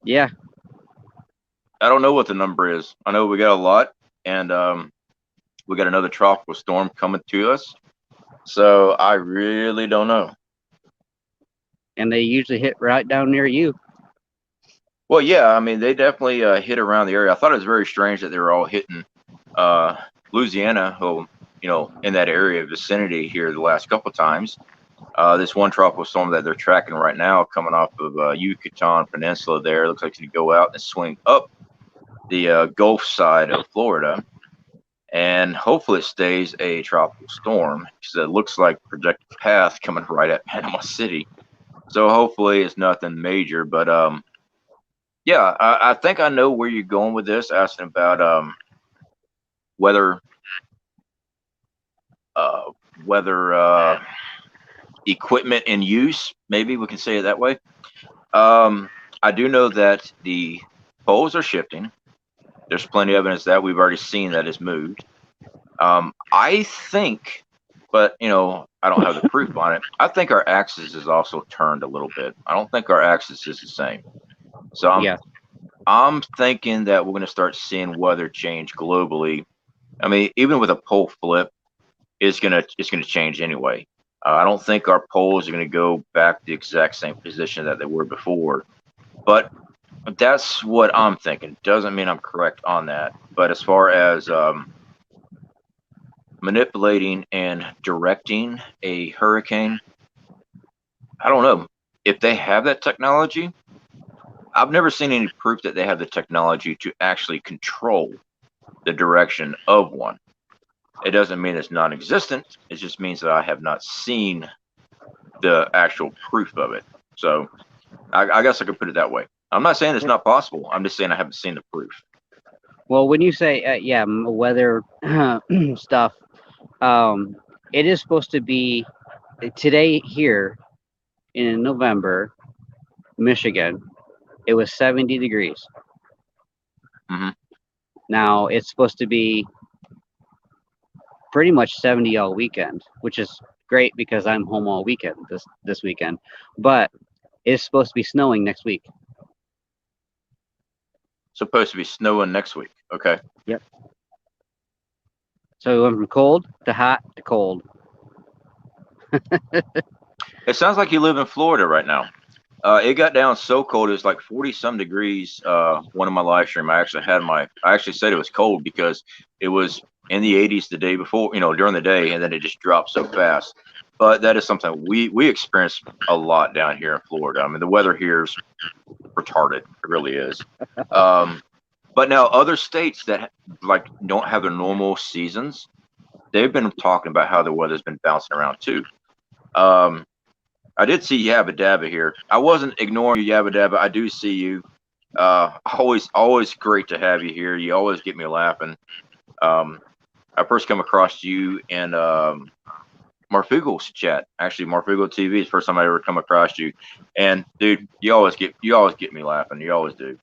Yeah. I don't know what the number is. I know we got a lot, and we got another tropical storm coming to us. So I really don't know. And they usually hit right down near you. Well, yeah, I mean, they definitely hit around the area. I thought it was very strange that they were all hitting Louisiana, in that area vicinity here the last couple of times. This one tropical storm that they're tracking right now coming off of Yucatan Peninsula there, looks like it's going to go out and swing up the Gulf side of Florida. And hopefully it stays a tropical storm because it looks like projected path coming right at Panama City. So hopefully it's nothing major. But yeah, I think I know where you're going with this, asking about weather equipment in use. Maybe we can say it that way. I do know that the poles are shifting. There's plenty of evidence that we've already seen that it's moved. I think, but I don't have the proof on it. I think our axis is also turned a little bit. I don't think our axis is the same. So I'm thinking that we're going to start seeing weather change globally. I mean, even with a pole flip, it's gonna change anyway. I don't think our poles are going to go back to the exact same position that they were before. But that's what I'm thinking. Doesn't mean I'm correct on that. But as far as manipulating and directing a hurricane, I don't know if they have that technology. I've never seen any proof that they have the technology to actually control the direction of one. It doesn't mean it's non-existent. It just means that I have not seen the actual proof of it. So I guess I could put it that way. I'm not saying it's not possible. I'm just saying I haven't seen the proof. Well, when you say weather stuff, it is supposed to be today here in November, Michigan. It was 70 degrees. Mm-hmm. Now it's supposed to be pretty much 70 all weekend, which is great because I'm home all weekend this weekend. But it's supposed to be snowing next week. Supposed to be snowing next week. Okay. Yep. So we went from cold to hot to cold. It sounds like you live in Florida right now. It got down so cold, it was like 40 some degrees. One of my live stream, I actually said it was cold because it was in the 80s the day before, during the day, and then it just dropped so fast. But that is something we experience a lot down here in Florida. I mean, the weather here is retarded. It really is. But now other states that like don't have their normal seasons, they've been talking about how the weather's been bouncing around too. I did see Yabba Dabba here. I wasn't ignoring you, Yabba Dabba. I do see you. Always great to have you here. You always get me laughing. I first come across you in Marfugel's chat. Actually, Marfugel TV is the first time I ever come across you. And dude, you always get me laughing. You always do.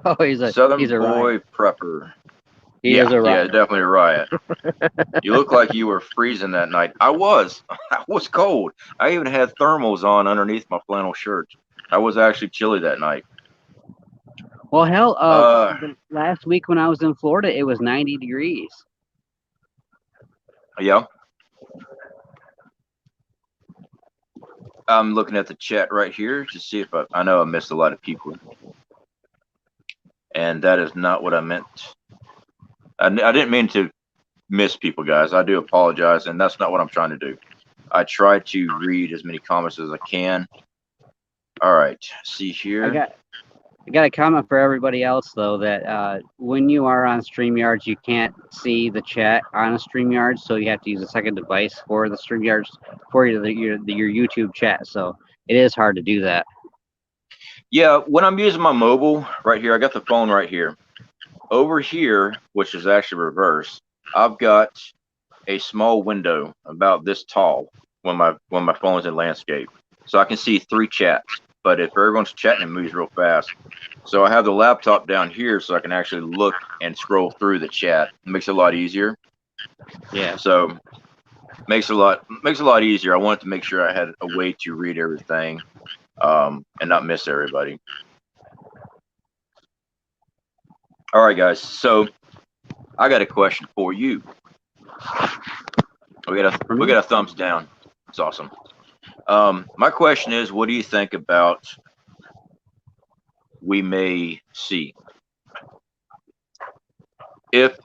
Oh, he's a Southern riot. Boy Prepper. He is a riot. Yeah, definitely a riot. You look like you were freezing that night. I was. I was cold. I even had thermals on underneath my flannel shirt. I was actually chilly that night. Well, hell, last week when I was in Florida, it was 90 degrees. Yeah. I'm looking at the chat right here to see if I know I missed a lot of people. And that is not what I meant. I didn't mean to miss people, guys. I do apologize, and that's not what I'm trying to do. I try to read as many comments as I can. All right, see here. I got a comment for everybody else though that when you are on StreamYards, you can't see the chat on a StreamYard, so you have to use a second device for the StreamYards for your YouTube chat. So it is hard to do that. Yeah, when I'm using my mobile right here, I got the phone right here. Over here, which is actually reverse, I've got a small window about this tall when my phone's in landscape, so I can see 3 chats. But if everyone's chatting, it moves real fast. So I have the laptop down here, so I can actually look and scroll through the chat. It makes it a lot easier. Yeah. So makes it a lot easier. I wanted to make sure I had a way to read everything, and not miss everybody. All right, guys. So I got a question for you. We got a thumbs down. It's awesome. My question is, what do you think about we may see if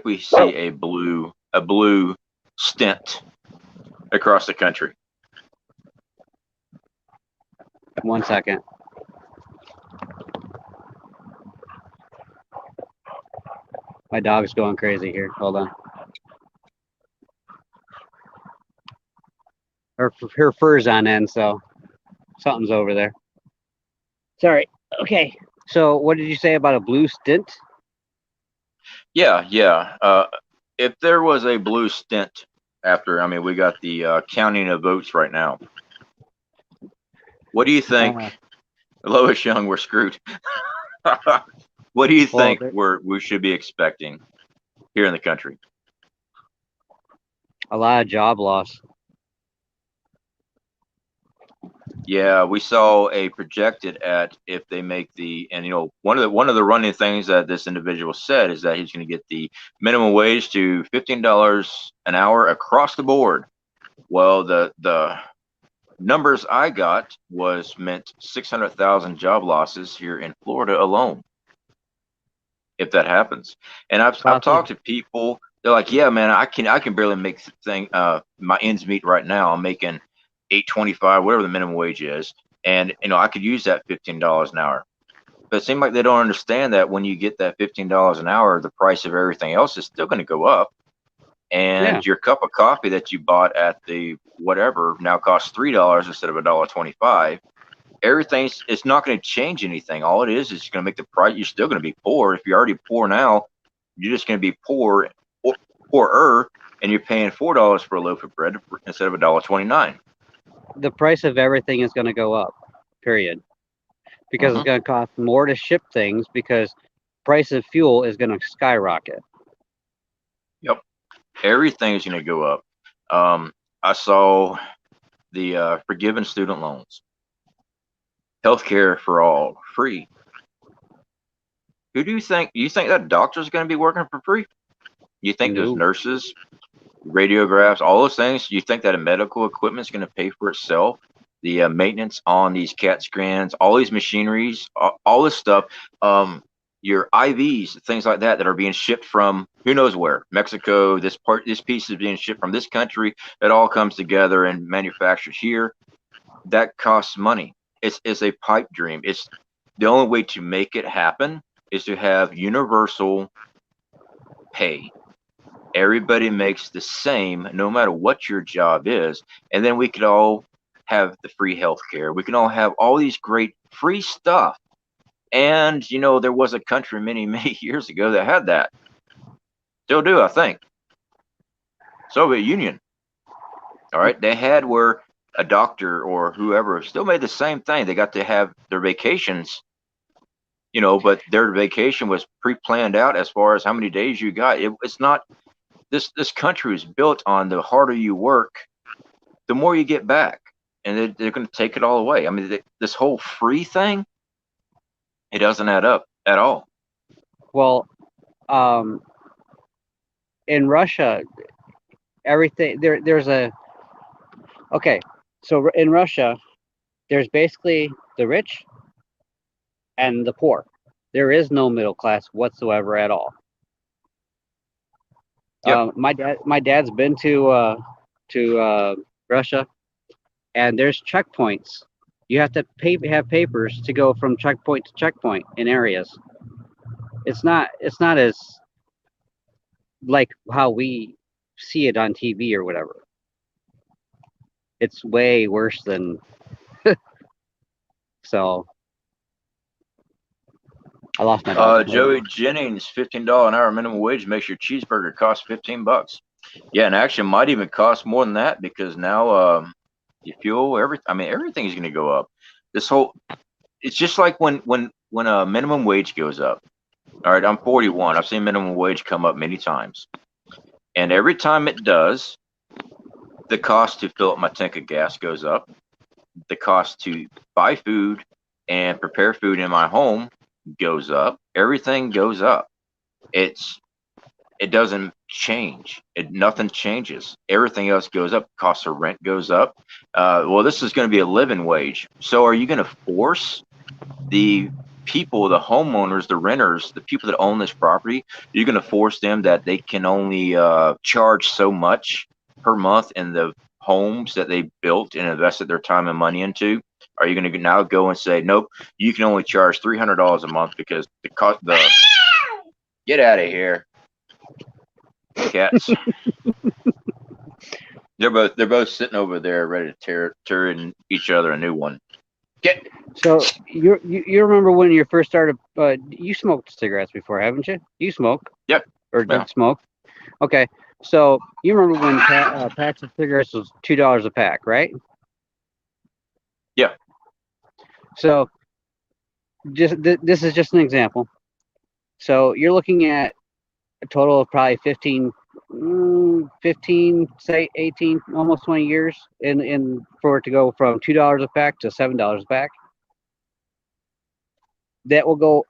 we see a blue stint across the country? 1 second. My dog's going crazy here. Hold on. Her fur's on end, so something's over there. Sorry. Okay. So what did you say about a blue stint? Yeah. If there was a blue stint after, I mean, we got the counting of votes right now. What do you think? Lois Young, we're screwed. What do you think we should be expecting here in the country? A lot of job loss. Yeah, we saw a projected at if they make one of the running things that this individual said is that he's going to get the minimum wage to $15 an hour across the board. Well, the numbers I got meant 600,000 job losses here in Florida alone, if that happens. And I've talked to people. They're like, yeah, man, I can barely make my ends meet right now. I'm making $8.25, whatever the minimum wage is, and I could use that $15 an hour. But it seems like they don't understand that when you get that $15 an hour, the price of everything else is still going to go up, and your cup of coffee that you bought at the whatever now costs $3 instead of $1.25. It's not going to change anything. All it is going to make the price. You're still going to be poor. If you're already poor now, you're just going to be poorer, and you're paying $4 for a loaf of bread instead of $1.29. The price of everything is going to go up, period, because it's going to cost more to ship things because price of fuel is going to skyrocket. Yep, everything is going to go up. I saw the forgiven student loans, healthcare for all, free. who do you think that doctor's going to be working for free? You think those No. nurses, radiographs, all those things, you think that a medical equipment is going to pay for itself? The maintenance on these CAT scans, all these machineries, all this stuff, your IVs, things like that are being shipped from who knows where, Mexico. This piece is being shipped from this country. It all comes together and manufactured here. That costs money. It's a pipe dream. It's the only way to make it happen is to have universal pay. Everybody makes the same, no matter what your job is, and then we could all have the free health care. We can all have all these great free stuff. And there was a country many, many years ago that had that. Still do, I think. Soviet Union. All right, they had where a doctor or whoever still made the same thing. They got to have their vacations, but their vacation was pre-planned out as far as how many days you got. It's not. This country is built on the harder you work, the more you get back, and they're going to take it all away. I mean, this whole free thing, it doesn't add up at all. Well, in Russia, everything there's a okay. So in Russia, there's basically the rich and the poor. There is no middle class whatsoever at all. Yep. My dad's been to Russia, and there's checkpoints. You have to have papers to go from checkpoint to checkpoint in areas. It's not as like how we see it on TV or whatever. It's way worse than so. I lost my dog. Joey Jennings, $15 an hour minimum wage makes your cheeseburger cost $15. Yeah, and actually might even cost more than that because now you fuel everything is going to go up. It's just like when a minimum wage goes up. All right, I'm 41. I've seen minimum wage come up many times, and every time it does, the cost to fill up my tank of gas goes up. The cost to buy food and prepare food in my home goes up. Everything goes up. It doesn't change. Nothing changes. Everything else goes up. Cost of rent goes up. Well, this is going to be a living wage. So are you going to force the people, the homeowners, the renters, the people that own this property, you're going to force them that they can only charge so much per month in the homes that they built and invested their time and money into? Are you going to now go and say, nope, you can only charge $300 a month because get out of here, cats. They're both sitting over there ready to tear in each other a new one. So you remember when you first started? You smoked cigarettes before, haven't you? You smoke? Yep. Or did Yeah. smoke? Okay. So you remember when packs of cigarettes was $2 a pack, right? Yeah. So this is just an example. So you're looking at a total of probably 15, say 18, almost 20 years in for it to go from $2 a pack to $7 a pack. That will go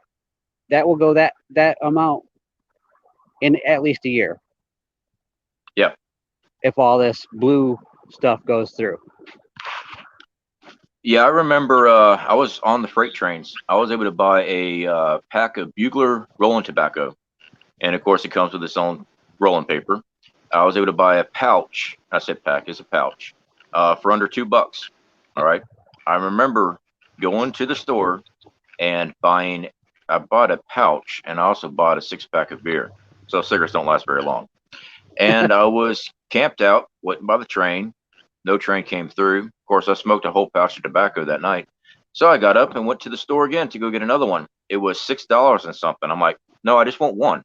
that amount in at least a year. Yeah. If all this blue stuff goes through. Yeah, I remember I was on the freight trains. I was able to buy a pack of Bugler rolling tobacco. And of course, it comes with its own rolling paper. I was able to buy a pouch. I said pack, it's a pouch, for under $2. All right. I remember going to the store and I bought a pouch and I also bought a 6-pack of beer. So cigarettes don't last very long. And I was camped out, waiting by the train. No train came through. Of course, I smoked a whole pouch of tobacco that night. So I got up and went to the store again to go get another one. It was $6 and something. I'm like, no, I just want one.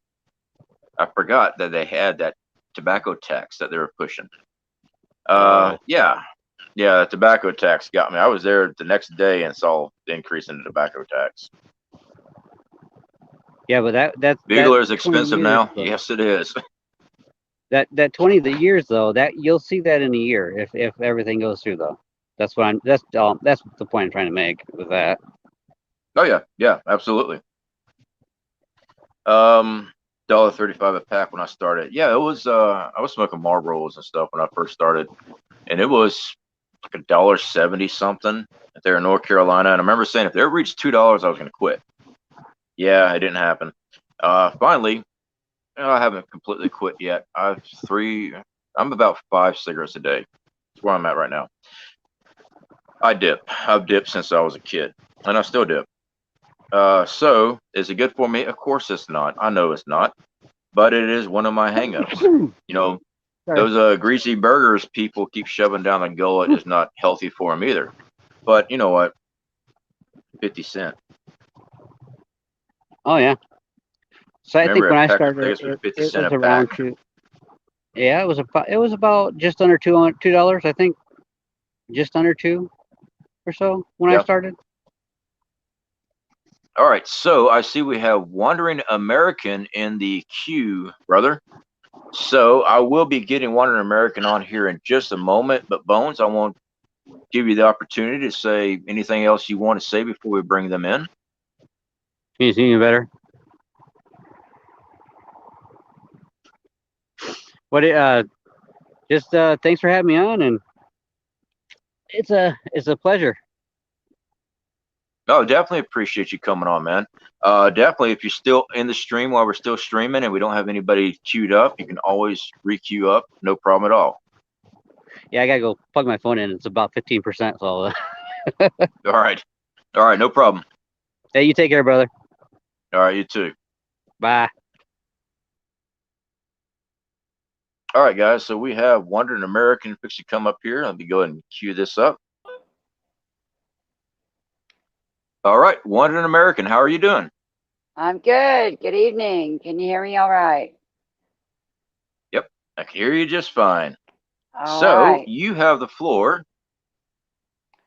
I forgot that they had that tobacco tax that they were pushing. Yeah, the tobacco tax got me. I was there the next day and saw the increase in the tobacco tax. Yeah, but that's Bugler is expensive now. Though. Yes, it is. That 20 the years though, that you'll see that in a year if everything goes through though. That's the point I'm trying to make with that. Oh yeah, absolutely. $1.35 a pack when I started. Yeah, it was. I was smoking Marlboros and stuff when I first started, and it was like $1.70 something there in North Carolina. And I remember saying if they ever reached $2, I was going to quit. Yeah, it didn't happen. Finally, I haven't completely quit yet. I'm about 5 cigarettes a day. That's where I'm at right now. I dip. I've dipped since I was a kid, and I still dip. So is it good for me? Of course it's not. I know it's not, but it is one of my hangups. You know, Sorry. those greasy burgers people keep shoving down the gullet is not healthy for them either. But you know what? 50 cents. Oh yeah. So I think Remember when a I pack of started, cigarettes was 50 it cents was a around pack. two. Yeah, it was about just under $2. I think just under two or so when I Yeah. started. All right. So I see we have Wandering American in the queue, brother. So I will be getting Wandering American on here in just a moment. But Bones, I won't give you the opportunity to say anything else you want to say before we bring them in. Can you see me better? What? Just thanks for having me on, and it's a pleasure. No, definitely appreciate you coming on, man. Definitely, if you're still in the stream while we're still streaming and we don't have anybody queued up, you can always re-queue up. No problem at all. Yeah, I gotta go plug my phone in. It's about 15%. So, All right. All right. No problem. hey, you take care, brother. All right. You too. Bye. All right, guys. So we have Wandering American fix to come up here. Let me go ahead and queue this up. All right. Wandering American, how are you doing? I'm good. Good evening. Can you hear me all right? Yep. I can hear you just fine. All So right. you have the floor.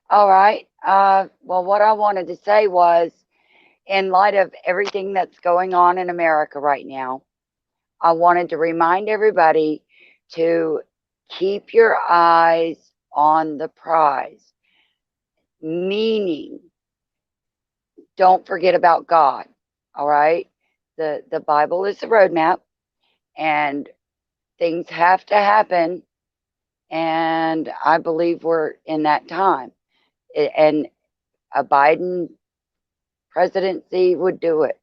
All right. Well, what I wanted to say was, in light of everything that's going on in America right now, I wanted to remind everybody to keep your eyes on the prize, meaning don't forget about God. All right. The Bible is the roadmap, and things have to happen. And I believe we're in that time. And a Biden presidency would do it.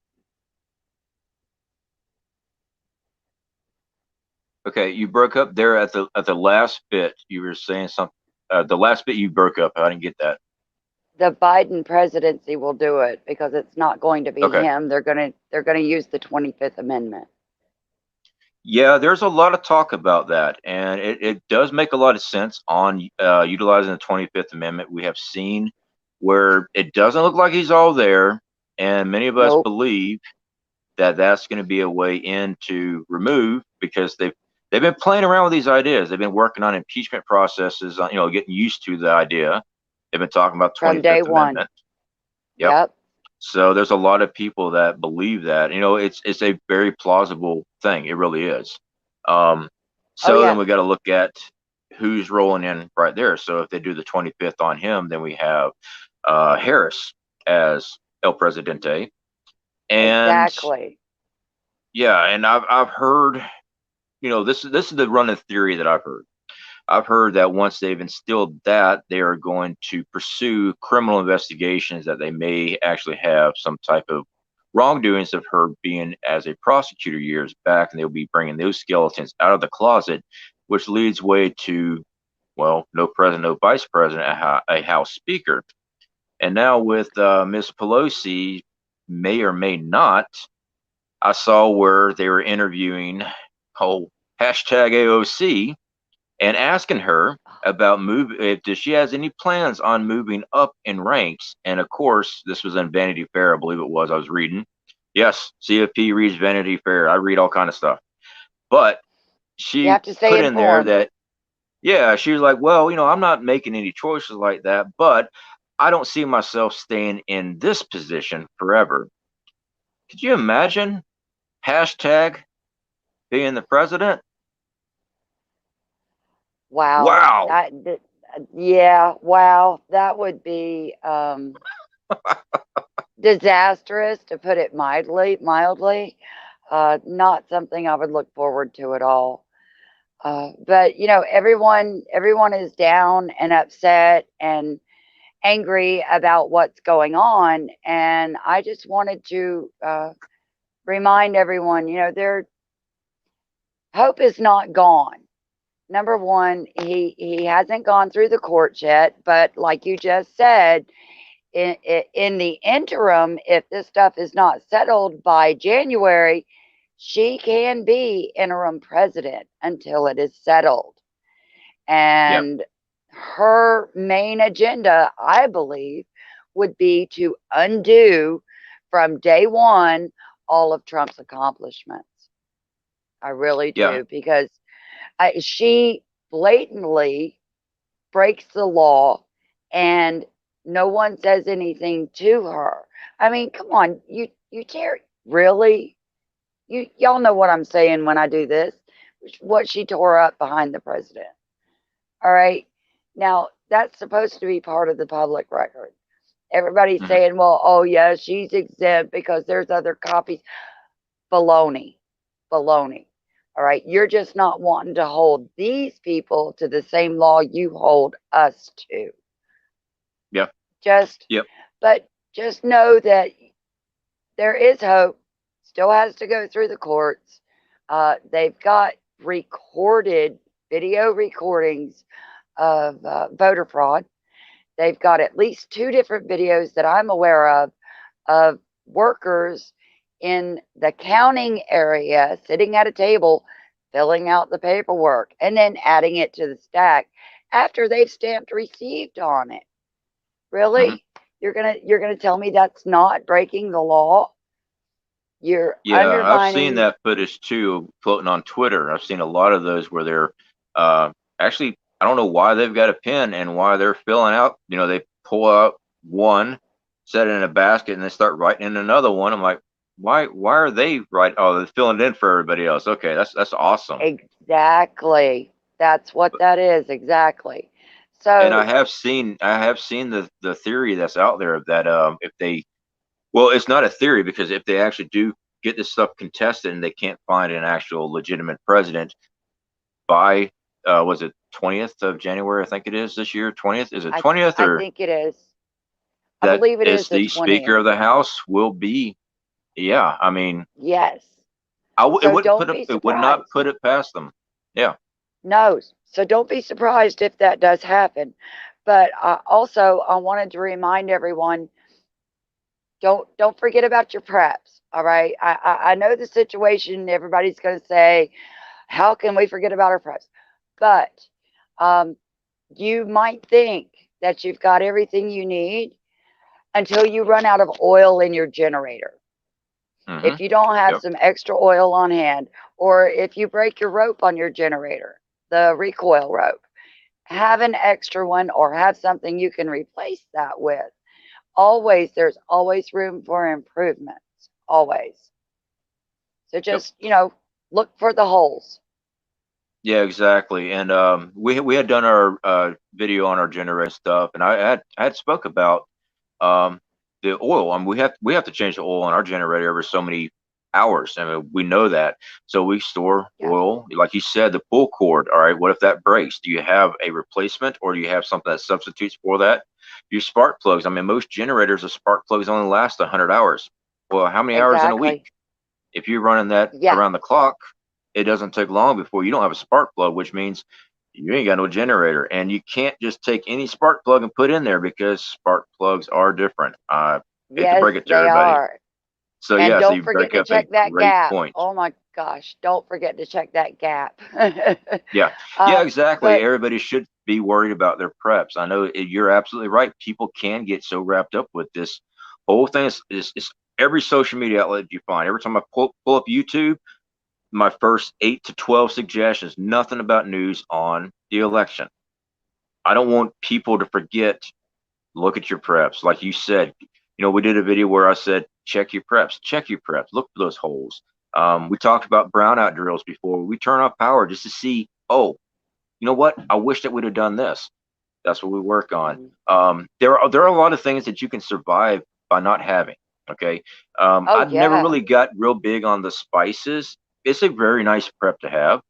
Okay, you broke up there at the last bit. You were saying something. The last bit you broke up. I didn't get that. The Biden presidency will do it because it's not going to be Okay. him. They're gonna use the 25th Amendment. Yeah, there's a lot of talk about that, and it does make a lot of sense on utilizing the 25th Amendment. We have seen where it doesn't look like he's all there, and many of us Nope. believe that that's going to be a way in to remove, because they've been playing around with these ideas. They've been working on impeachment processes, getting used to the idea. They've been talking about From day 25th one. Amendment. Yep. So there's a lot of people that believe that. It's a very plausible thing. It really is. So yeah. then we got to look at who's rolling in right there. So if they do the 25th on him, then we have Harris as El Presidente. And Exactly. yeah, and I've heard, this is the running theory that I've heard. I've heard that once they've instilled that, they are going to pursue criminal investigations, that they may actually have some type of wrongdoings of her being as a prosecutor years back, and they'll be bringing those skeletons out of the closet, which leads way to, well, no president, no vice president, a House Speaker. And now with Miss Pelosi, may or may not, I saw where they were interviewing hashtag AOC, and asking her about if she has any plans on moving up in ranks. And of course, this was in Vanity Fair, I believe it was. I was reading. Yes, CFP reads Vanity Fair. I read all kind of stuff. But she You have to stay put in there informed. that, yeah, she was like, well, I'm not making any choices like that, but I don't see myself staying in this position forever. Could you imagine hashtag being the president? Wow. Wow. Yeah. Wow. That would be disastrous, to put it mildly. Not something I would look forward to at all. But you know, everyone is down and upset and angry about what's going on, and I just wanted to remind everyone, you know, their hope is not gone. Number one, he hasn't gone through the courts yet, but like you just said, in the interim, if this stuff is not settled by January, she can be interim president until it is settled. Yep. And her main agenda, I believe, would be to undo from day one all of Trump's accomplishments. I really Yeah. do, because she blatantly breaks the law and no one says anything to her. I mean, come on, you Terry, really? Y'all know what I'm saying when I do this. What she tore up behind the president. All right. Now, that's supposed to be part of the public record. Everybody's Mhm. saying, well, oh, yeah, she's exempt because there's other copies. Baloney. Baloney. All right. You're just not wanting to hold these people to the same law you hold us to. Yep. Just, Yep. but just know that there is hope. Still has to go through the courts. They've got recorded video recordings of voter fraud. They've got at least 2 different videos that I'm aware of workers in the counting area sitting at a table filling out the paperwork and then adding it to the stack after they've stamped received on it. Really? Mhm. You're gonna tell me that's not breaking the law? You're Yeah, I've seen undermining. that footage too floating on Twitter. I've seen a lot of those where they're uh, actually, I don't know why they've got a pen and why they're filling out. You know, they pull out one, set it in a basket, and they start writing in another one. I'm like, why are they writing? Oh, they're filling it in for everybody else. Okay, that's awesome. Exactly. That's what that is, exactly. And I So, have seen the theory that's out there that if they, well, it's not a theory, because if they actually do get this stuff contested and they can't find an actual legitimate president by was it 20th of January, I think it is this year. 20th, is it I 20th, I or think it is. I that believe it is is the the Speaker 20th. of the House will be? Yeah, I mean, Yes. it So wouldn't don't be it would not surprised. put it past them. Yeah. No. So don't be surprised if that does happen. But also, I wanted to remind everyone, don't forget about your preps. All right. I know the situation. Everybody's going to say, how can we forget about our preps? But um, you might think that you've got everything you need until you run out of oil in your generator. Hmm. If you don't have Yep. some extra oil on hand, or if you break your rope on your generator, the recoil rope, have an extra one or have something you can replace that with. Always, there's always room for improvements. Always. So Yep. just, look for the holes. Yeah, exactly. And we had done our video on our generator stuff, and I had spoke about um, the oil. I mean, we have to change the oil in our generator every so many hours. I mean, we know that. So we store Yeah, oil, like you said, the pull cord. All right, what if that breaks? Do you have a replacement, or do you have something that substitutes for that? Your spark plugs. I mean, most generators of spark plugs only last 100 hours. Well, how many hours in a week? exactly. If you're running that Yeah, around the clock, it doesn't take long before you don't have a spark plug, which means you ain't got no generator. And you can't just take any spark plug and put in there, because spark plugs are different. I hate to yes, break it to they everybody. are. So And yeah, so don't you forget break to up a check that great gap. point. Oh my gosh, don't forget to check that gap. Yeah, yeah, uh, exactly. but Everybody should be worried about their preps. I know you're absolutely right. People can get so wrapped up with this whole thing. Is every social media outlet you find. Every time I pull up YouTube, my first 8 to 12 suggestions, nothing about news on the election. I don't want people to forget, look at your preps. Like you said, we did a video where I said, check your preps, look for those holes. We talked about brownout drills before. We turn off power just to see, oh, you know what? I wish that we'd have done this. That's what we work on. mhm, There are a lot of things that you can survive by not having. Okay. Oh I've never yeah, really got real big on the spices. It's a very nice prep to have.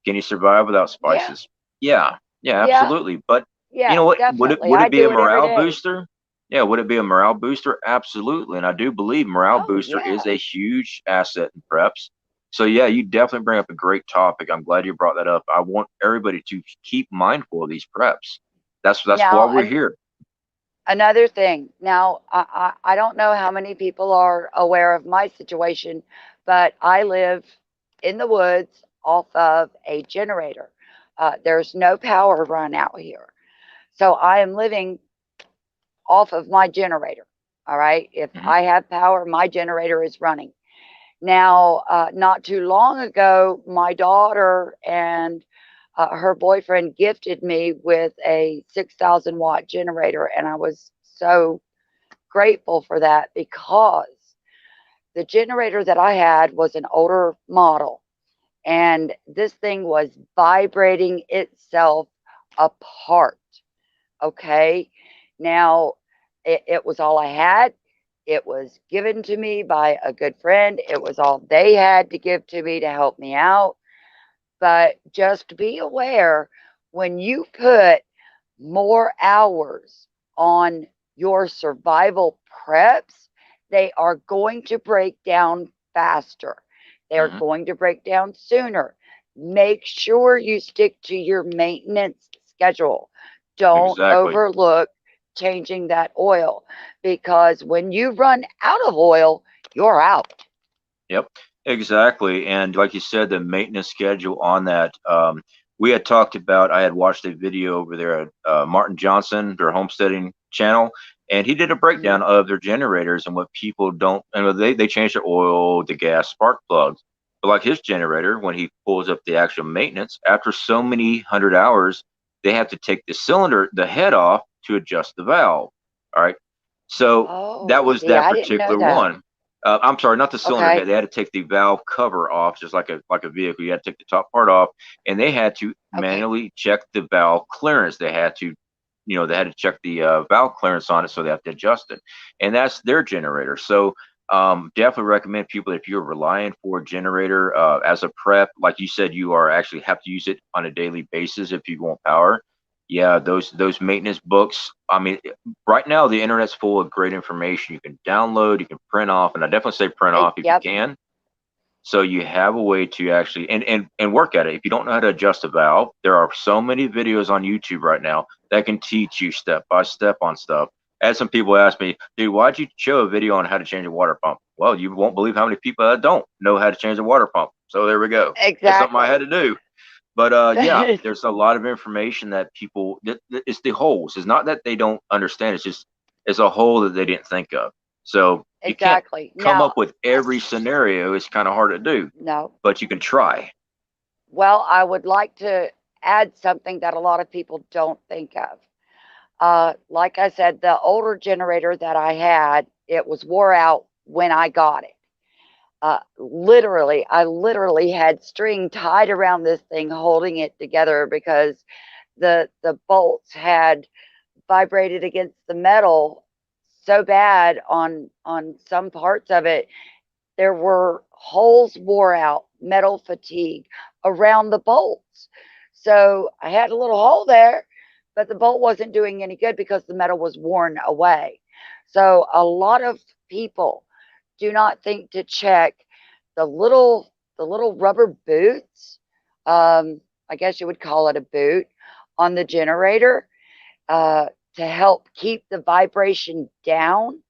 Can you survive without yeah, spices? Yeah, yeah, yeah, absolutely. But you yeah, know what? definitely. Would I it be a do it every morale day. booster? Yeah, would it be a morale booster? Absolutely. And I do believe morale Oh booster is yeah. a huge asset in preps. So yeah, you definitely bring up a great topic. I'm glad you brought that up. I want everybody to keep mindful of these preps. That's why Now, we're here. another thing. Now, I don't know how many people are aware of my situation, but I live in the woods off of a generator. There's no power run out here. So I am living off of my generator. All right. If Mhm. I have power, my generator is running. Now, not too long ago, my daughter and her boyfriend gifted me with a 6,000-watt generator, and I was so grateful for that because the generator that I had was an older model, and this thing was vibrating itself apart. Okay. Now, it was all I had. It was given to me by a good friend. It was all they had to give to me to help me out. But just be aware when you put more hours on your survival preps, they are going to break down faster. They're Mhm. going to break down sooner. Make sure you stick to your maintenance schedule. Don't Exactly. overlook changing that oil because when you run out of oil, you're out. Yep, exactly. And like you said, the maintenance schedule on that, we had talked about, I had watched a video over there at Martin Johnson, their homesteading channel, and he did a Mhm. breakdown of their generators and what people don't, and they change their oil, the gas, spark plugs. But like his generator, when he pulls up the actual maintenance, after so many 100 hours, they have to take the cylinder, the head off to adjust the valve. All right. So that Oh, was see, that I didn't know particular that. one. I'm sorry, not the cylinder Okay. head. They had to take the valve cover off, just like a vehicle. You had to take the top part off, and they had to Okay. manually check the valve clearance. They had to, they had to check the valve clearance on it, so they have to adjust it, and that's their generator. So definitely recommend people if you're relying for a generator as a prep, like you said, you are actually have to use it on a daily basis if you want power. Yeah, those maintenance books. I mean, right now the internet's full of great information. You can download, you can print off, and I definitely say print off if you Yep. can. So you have a way to actually and work at it. If you don't know how to adjust a valve, there are so many videos on YouTube right now that can teach you step by step on stuff. I had some people ask me, dude, why'd you show a video on how to change a water pump? Well, you won't believe how many people that don't know how to change a water pump. So there we go. It's something I had Exactly. to do. But yeah, there's a lot of information that people it's the holes. It's not that they don't understand. It's just it's a hole that they didn't think of. So you can't Exactly. come up Now, with every scenario. It's kind of hard to do, no. but you can try. Well, I would like to add something that a lot of people don't think of. Like I said, the older generator that I had, it was wore out when I got it. I literally had string tied around this thing holding it together because the bolts had vibrated against the metal so bad on some parts of it. There were holes wore out, metal fatigue around the bolts. So I had a little hole there, but the bolt wasn't doing any good because the metal was worn away. So a lot of people do not think to check the little rubber boots. I guess you would call it a boot on the generator uh, to help keep the vibration down.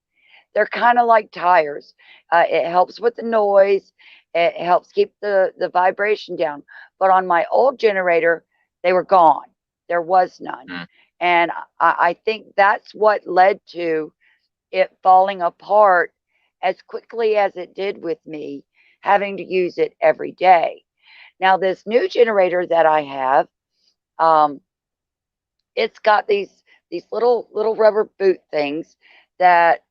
They're kind of like tires. It helps with the noise. It helps keep the vibration down. But on my old generator, they were gone. There was none. Mm. And I think that's what led to it falling apart as quickly as it did with me, having to use it every day. Now, this new generator that I have, um, it's got these little rubber boot things that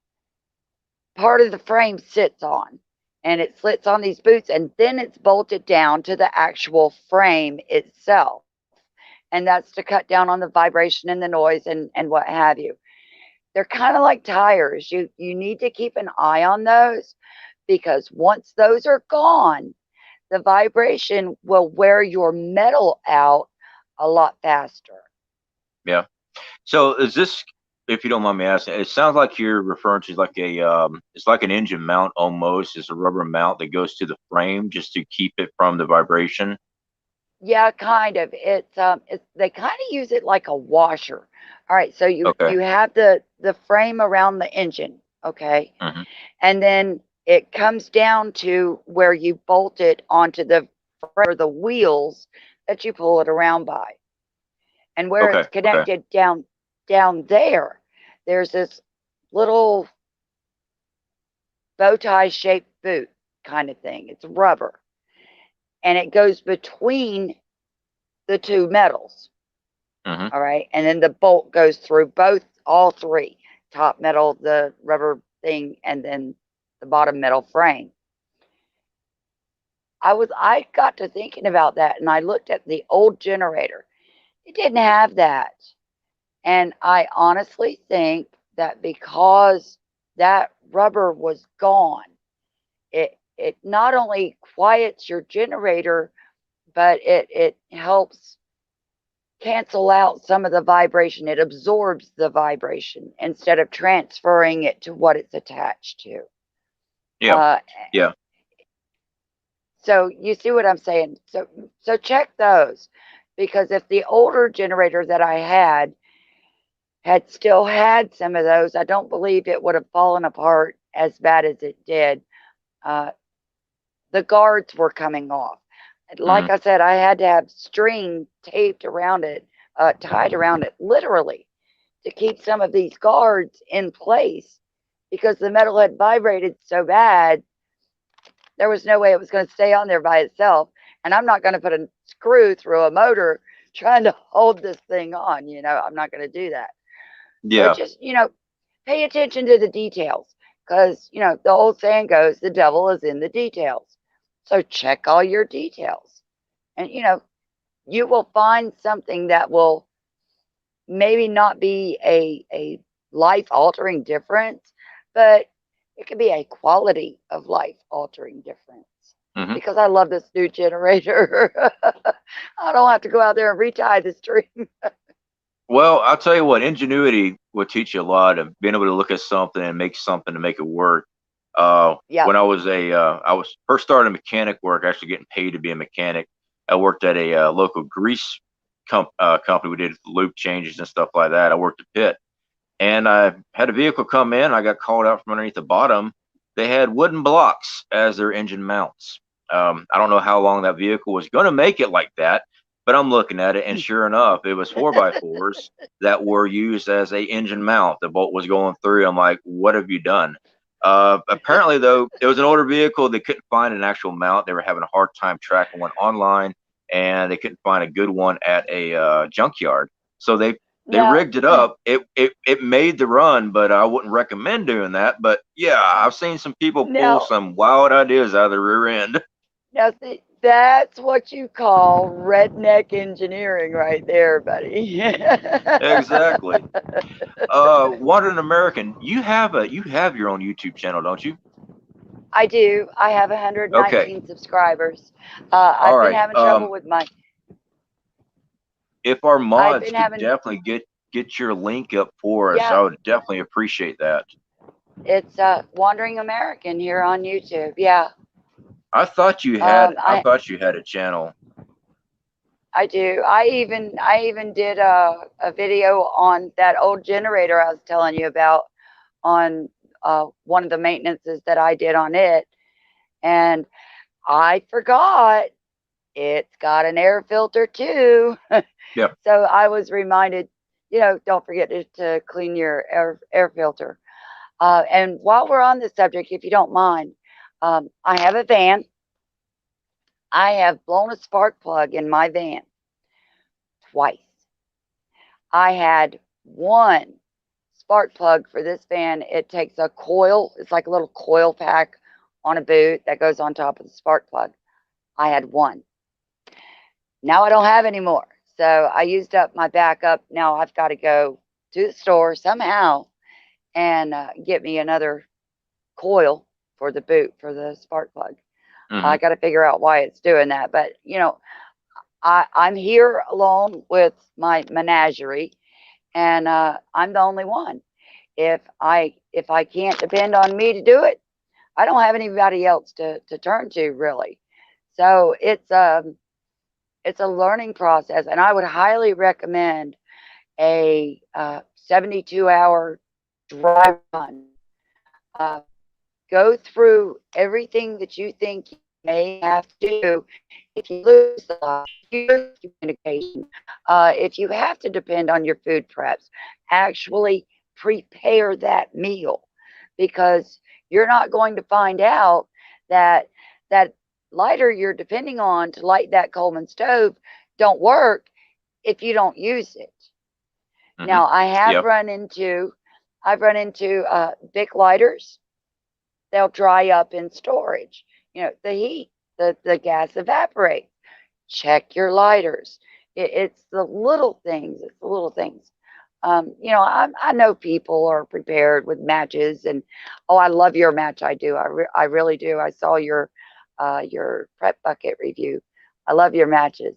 part of the frame sits on, and it slits on these boots, and then it's bolted down to the actual frame itself, and that's to cut down on the vibration and the noise and what have you. they're kind of like tires. You need to keep an eye on those, because once those are gone, the vibration will wear your metal out a lot faster. Yeah. So is this, if you don't mind me asking, it sounds like you're referring to like it's like an engine mount almost. It's a rubber mount that goes to the frame just to keep it from the vibration. Yeah, kind of. It's they kind of use it like a washer. All right, so Okay. you have the frame around the engine, okay, Hmm. and then it comes down to where you bolt it onto the wheels that you pull it around by, and where Okay. it's connected down there, there's this little bow tie shaped boot kind of thing. It's rubber, and it goes between the two metals. Hmm. All right. And then the bolt goes through all three: top metal, the rubber thing, and then the bottom metal frame. I got to thinking about that, and I looked at the old generator. It didn't have that. And I honestly think that because that rubber was gone, it not only quiets your generator, but it helps cancel out some of the vibration. It absorbs the vibration instead of transferring it to what it's attached to. Yeah. Uh, Yeah. so you see what I'm saying? So check those, because if the older generator that I had still had some of those, I don't believe it would have fallen apart as bad as it did. Uh, the guards were coming off. Like Hmm. I said, I had to have string taped around it, tied around it, literally, to keep some of these guards in place, because the metal had vibrated so bad, there was no way it was going to stay on there by itself. And I'm not going to put a screw through a motor trying to hold this thing on. I'm not going to do that. So Yeah. just, pay attention to the details, because, the old saying goes, the devil is in the details. So check all your details, and, you will find something that will maybe not be a life altering difference, but it could be a quality of life altering difference. Hmm. Because I love this new generator. I don't have to go out there and retie the string. Well, I'll tell you what, ingenuity will teach you a lot of being able to look at something and make something to make it work. Yeah. When I was first starting mechanic work, actually getting paid to be a mechanic. I worked at a local grease company. We did loop changes and stuff like that. I worked a pit, and I had a vehicle come in. I got called out from underneath the bottom. They had wooden blocks as their engine mounts. I don't know how long that vehicle was going to make it like that, but I'm looking at it, and sure enough, it was 4x4s that were used as a engine mount. The bolt was going through. I'm like, what have you done? Apparently, though, it was an older vehicle. They couldn't find an actual mount. They were having a hard time tracking one online, and they couldn't find a good one at a junkyard. So they Now, rigged it up. It made the run, but I wouldn't recommend doing that. But yeah, I've seen some people pull now, some wild ideas out of the rear end. now, see, that's what you call redneck engineering right there, buddy. Exactly. Wandering American, you have your own YouTube channel, don't you? I do. I have Okay. 119 subscribers. All I've been right. having trouble with my. If our I've mods been could having. definitely get your link up for us, Yeah, I would definitely appreciate that. it's Wandering American here on YouTube. Yeah. I thought you had a channel. I do. I even did a video on that old generator I was telling you about, on one of the maintenances that I did on it, and I forgot it's got an air filter too. Yeah. So I was reminded, don't forget to clean your air filter. And while we're on this subject, if you don't mind, I have a van. I have blown a spark plug in my van twice. I had one spark plug for this van. It takes a coil. It's like a little coil pack on a boot that goes on top of the spark plug. I had one. Now I don't have any more. So I used up my backup. Now I've got to go to the store somehow and get me another coil for the boot for the spark plug. I got to figure out why it's doing that. But, you know, I'm here alone with my menagerie, and I'm the only one. If I can't depend on me to do it, I don't have anybody else to turn to, really. So it's a learning process, and I would highly recommend a 72-hour dry run. Uh, go through everything that you think you may have to do. If you lose the line, if you lose communication, if you have to depend on your food preps, actually prepare that meal, because you're not going to find out that that lighter you're depending on to light that Coleman stove don't work if you don't use it. Now, I have Yep. I've run into Bic lighters. They'll dry up in storage. You know, the heat, the gas evaporates. Check your lighters. It's the little things. It's the little things. You know, I know people are prepared with matches, and oh, I love your match. I do. I really do. I saw your prep bucket review. I love your matches.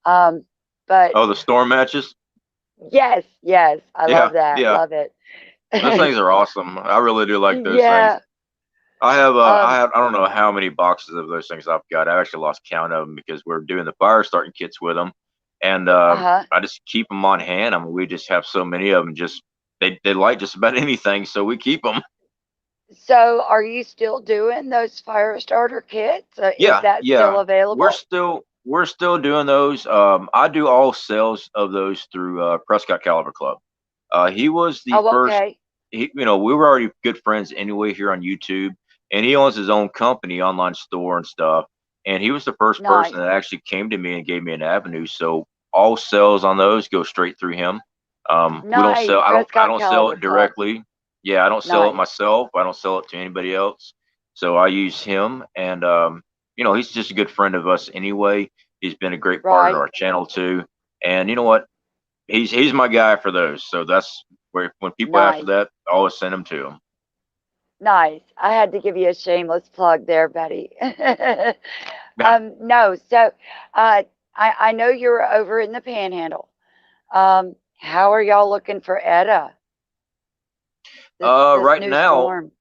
But Oh, the storm matches. yes, yes, I Yeah, love that. yeah. Love it. Those things are awesome. I really do like those things. Yeah. I don't know how many boxes of those things I've got. I actually lost count of them because we're doing the fire starting kits with them, and Uh-huh. I just keep them on hand. I mean, we just have so many of them. Just they light just about anything, so we keep them. So, are you still doing those fire starter kits? Is Yeah, that still yeah. available? We're still doing those. I do all sales of those through Prescott Caliber Club. He was the Oh, first. okay. You know, we were already good friends anyway here on YouTube, and he owns his own company, online store and stuff. And he was the first person Nice. that actually came to me and gave me an avenue. So all sales on those go straight through him. We don't Nice. sell. I Prescott don't sell Caliber it Club. directly. Yeah, I don't sell it Nice. myself. I don't sell it to anybody else. So I use him, and you know, he's just a good friend of us anyway. He's been a great partner to Right. our channel too. And you know what? He's my guy for those. So that's where when people after Nice. that, I always send them to him. Nice. I had to give you a shameless plug there, Betty. Yeah. No, so I know you're over in the Panhandle. How are y'all looking for Etta? This Right new now, storm.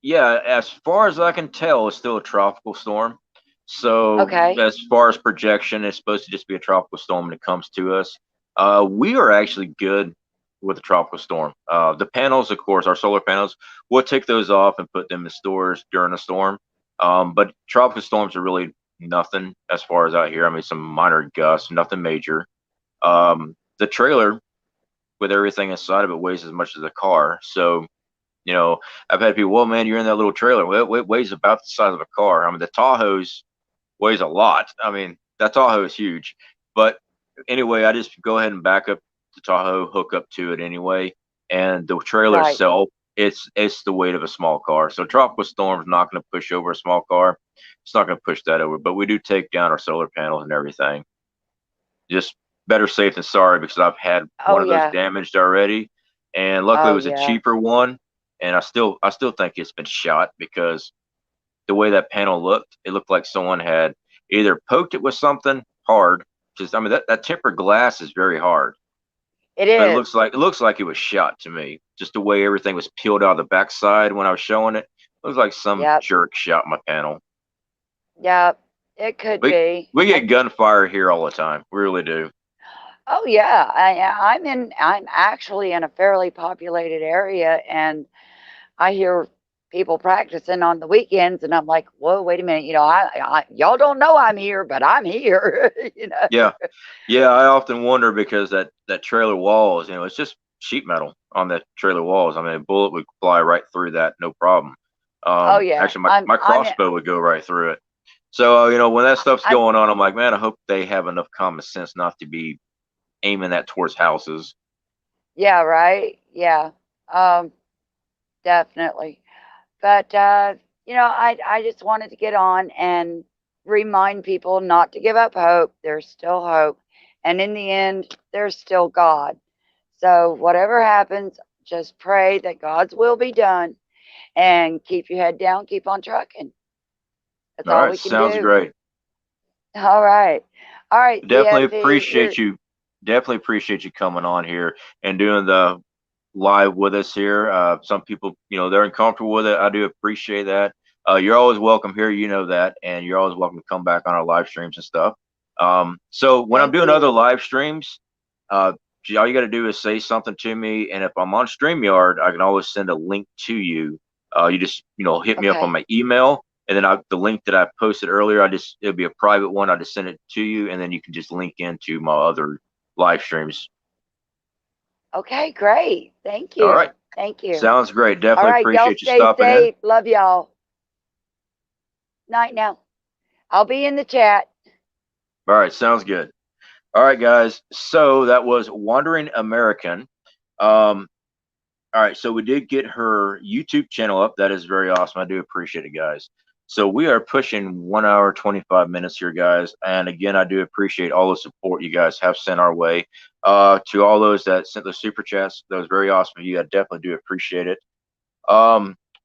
yeah, as far as I can tell, it's still a tropical storm. So Okay. as far as projection, it's supposed to just be a tropical storm when it comes to us. We are actually good with the tropical storm. The panels, of course, our solar panels, we'll take those off and put them in stores during a storm. But tropical storms are really nothing as far as out here. I mean, some minor gusts, nothing major. The trailer with everything inside of it weighs as much as a car. So, you know, I've had people, well, man, you're in that little trailer. Well, it weighs about the size of a car. I mean, the Tahoe's weighs a lot. I mean, that Tahoe is huge. But anyway, I just go ahead and back up the Tahoe, hook up to it anyway. And the trailer Right. itself, it's the weight of a small car. So tropical storm's not going to push over a small car. It's not going to push that over. But we do take down our solar panels and everything. Just better safe than sorry, because I've had one Oh, of those yeah. damaged already. And luckily it Oh, was a yeah. cheaper one. And I still think it's been shot because the way that panel looked, it looked like someone had either poked it with something hard, because I mean that tempered glass is very hard, It but it is. looks like it was shot to me. Just the way everything was peeled out of the backside when I was showing it, looks like some Yep. jerk shot my panel. Yep. It could We be. we get gunfire here all the time. We really do. Oh, yeah. I'm actually in a fairly populated area, and I hear people practicing on the weekends, and I'm like, whoa, wait a minute. You know, y'all don't know I'm here, but I'm here. You know. Yeah, yeah. I often wonder because that trailer walls, it's just sheet metal on the trailer walls. I mean, a bullet would fly right through that, no problem. Oh, yeah. Actually, my crossbow would go right through it. So, when that stuff's I'm going on, I'm like, man, I hope they have enough common sense not to be aiming that towards houses. Yeah, right. Yeah. Um, definitely. But you know, I just wanted to get on and remind people not to give up hope. There's still hope. And in the end, there's still God. So whatever happens, just pray that God's will be done and keep your head down, keep on trucking. That's All all right, we can sounds do. great. All right. All right, Definitely DFP, appreciate you. Definitely appreciate you coming on here and doing the live with us here. Some people, they're uncomfortable with it. I do appreciate that. You're always welcome here. You know that, and you're always welcome to come back on our live streams and stuff. So when I'm Thank doing you. other live streams, all you got to do is say something to me, and if I'm on StreamYard, I can always send a link to you. You just, hit me up on Okay. my email, and then the link that I posted earlier, it'll be a private one. I just send it to you, and then you can just link into my other live streams. Okay, great. Thank you. All right. Thank you. Sounds great. All Definitely right, y'all appreciate you stay stopping in. safe. Love y'all. Night now. I'll be in the chat. All right, sounds good. All right, guys. So that was Wandering American. All right, so we did get her YouTube channel up. That is very awesome. I do appreciate it, guys. So we are pushing 1 hour 25 minutes here, guys. And again, I do appreciate all the support you guys have sent our way. To all those that sent the super chats, that was very awesome of you. I definitely do appreciate it.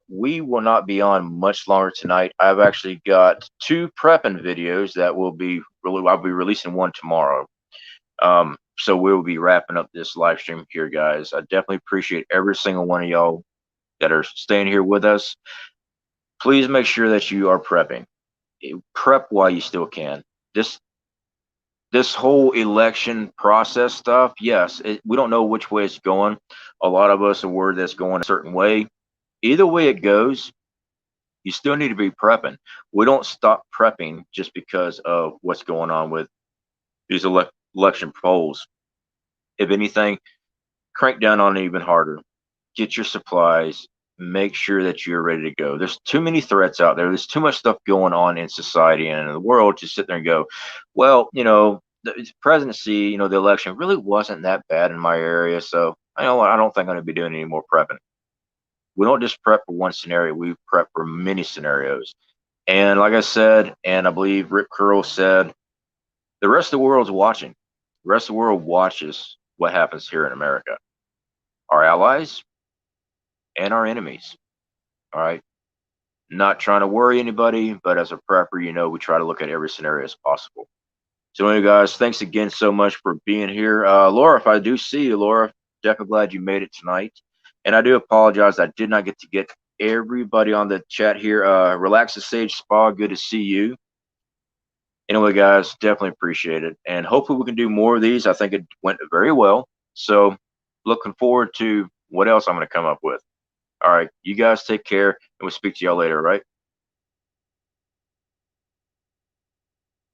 We will not be on much longer tonight. I've actually got 2 prepping videos that I'll be releasing one tomorrow. So we'll be wrapping up this live stream here, guys. I definitely appreciate every single one of y'all that are staying here with us. Please make sure that you are prepping. Prep while you still can. This whole election process stuff, yes, we don't know which way it's going. A lot of us are worried that it's going a certain way. Either way it goes, you still need to be prepping. We don't stop prepping just because of what's going on with these election polls. If anything, crank down on it even harder. Get your supplies. Make sure that you're ready to go. There's too many threats out there. There's too much stuff going on in society and in the world to sit there and go, well, the presidency, the election really wasn't that bad in my area. So I don't think I'm going to be doing any more prepping. We don't just prep for one scenario. We prep for many scenarios. And like I said, and I believe Rip Curl said, the rest of the world's watching. The rest of the world watches what happens here in America. Our allies and our enemies. All right. Not trying to worry anybody, but as a prepper, we try to look at every scenario as possible. So anyway, guys, thanks again so much for being here. Laura, if I do see you, Laura, definitely glad you made it tonight. And I do apologize, I did not get to get everybody on the chat here. Relax the Sage Spa, good to see you. Anyway, guys, definitely appreciate it. And hopefully we can do more of these. I think it went very well. So looking forward to what else I'm going to come up with. All right, you guys take care, and we'll speak to y'all later, all right?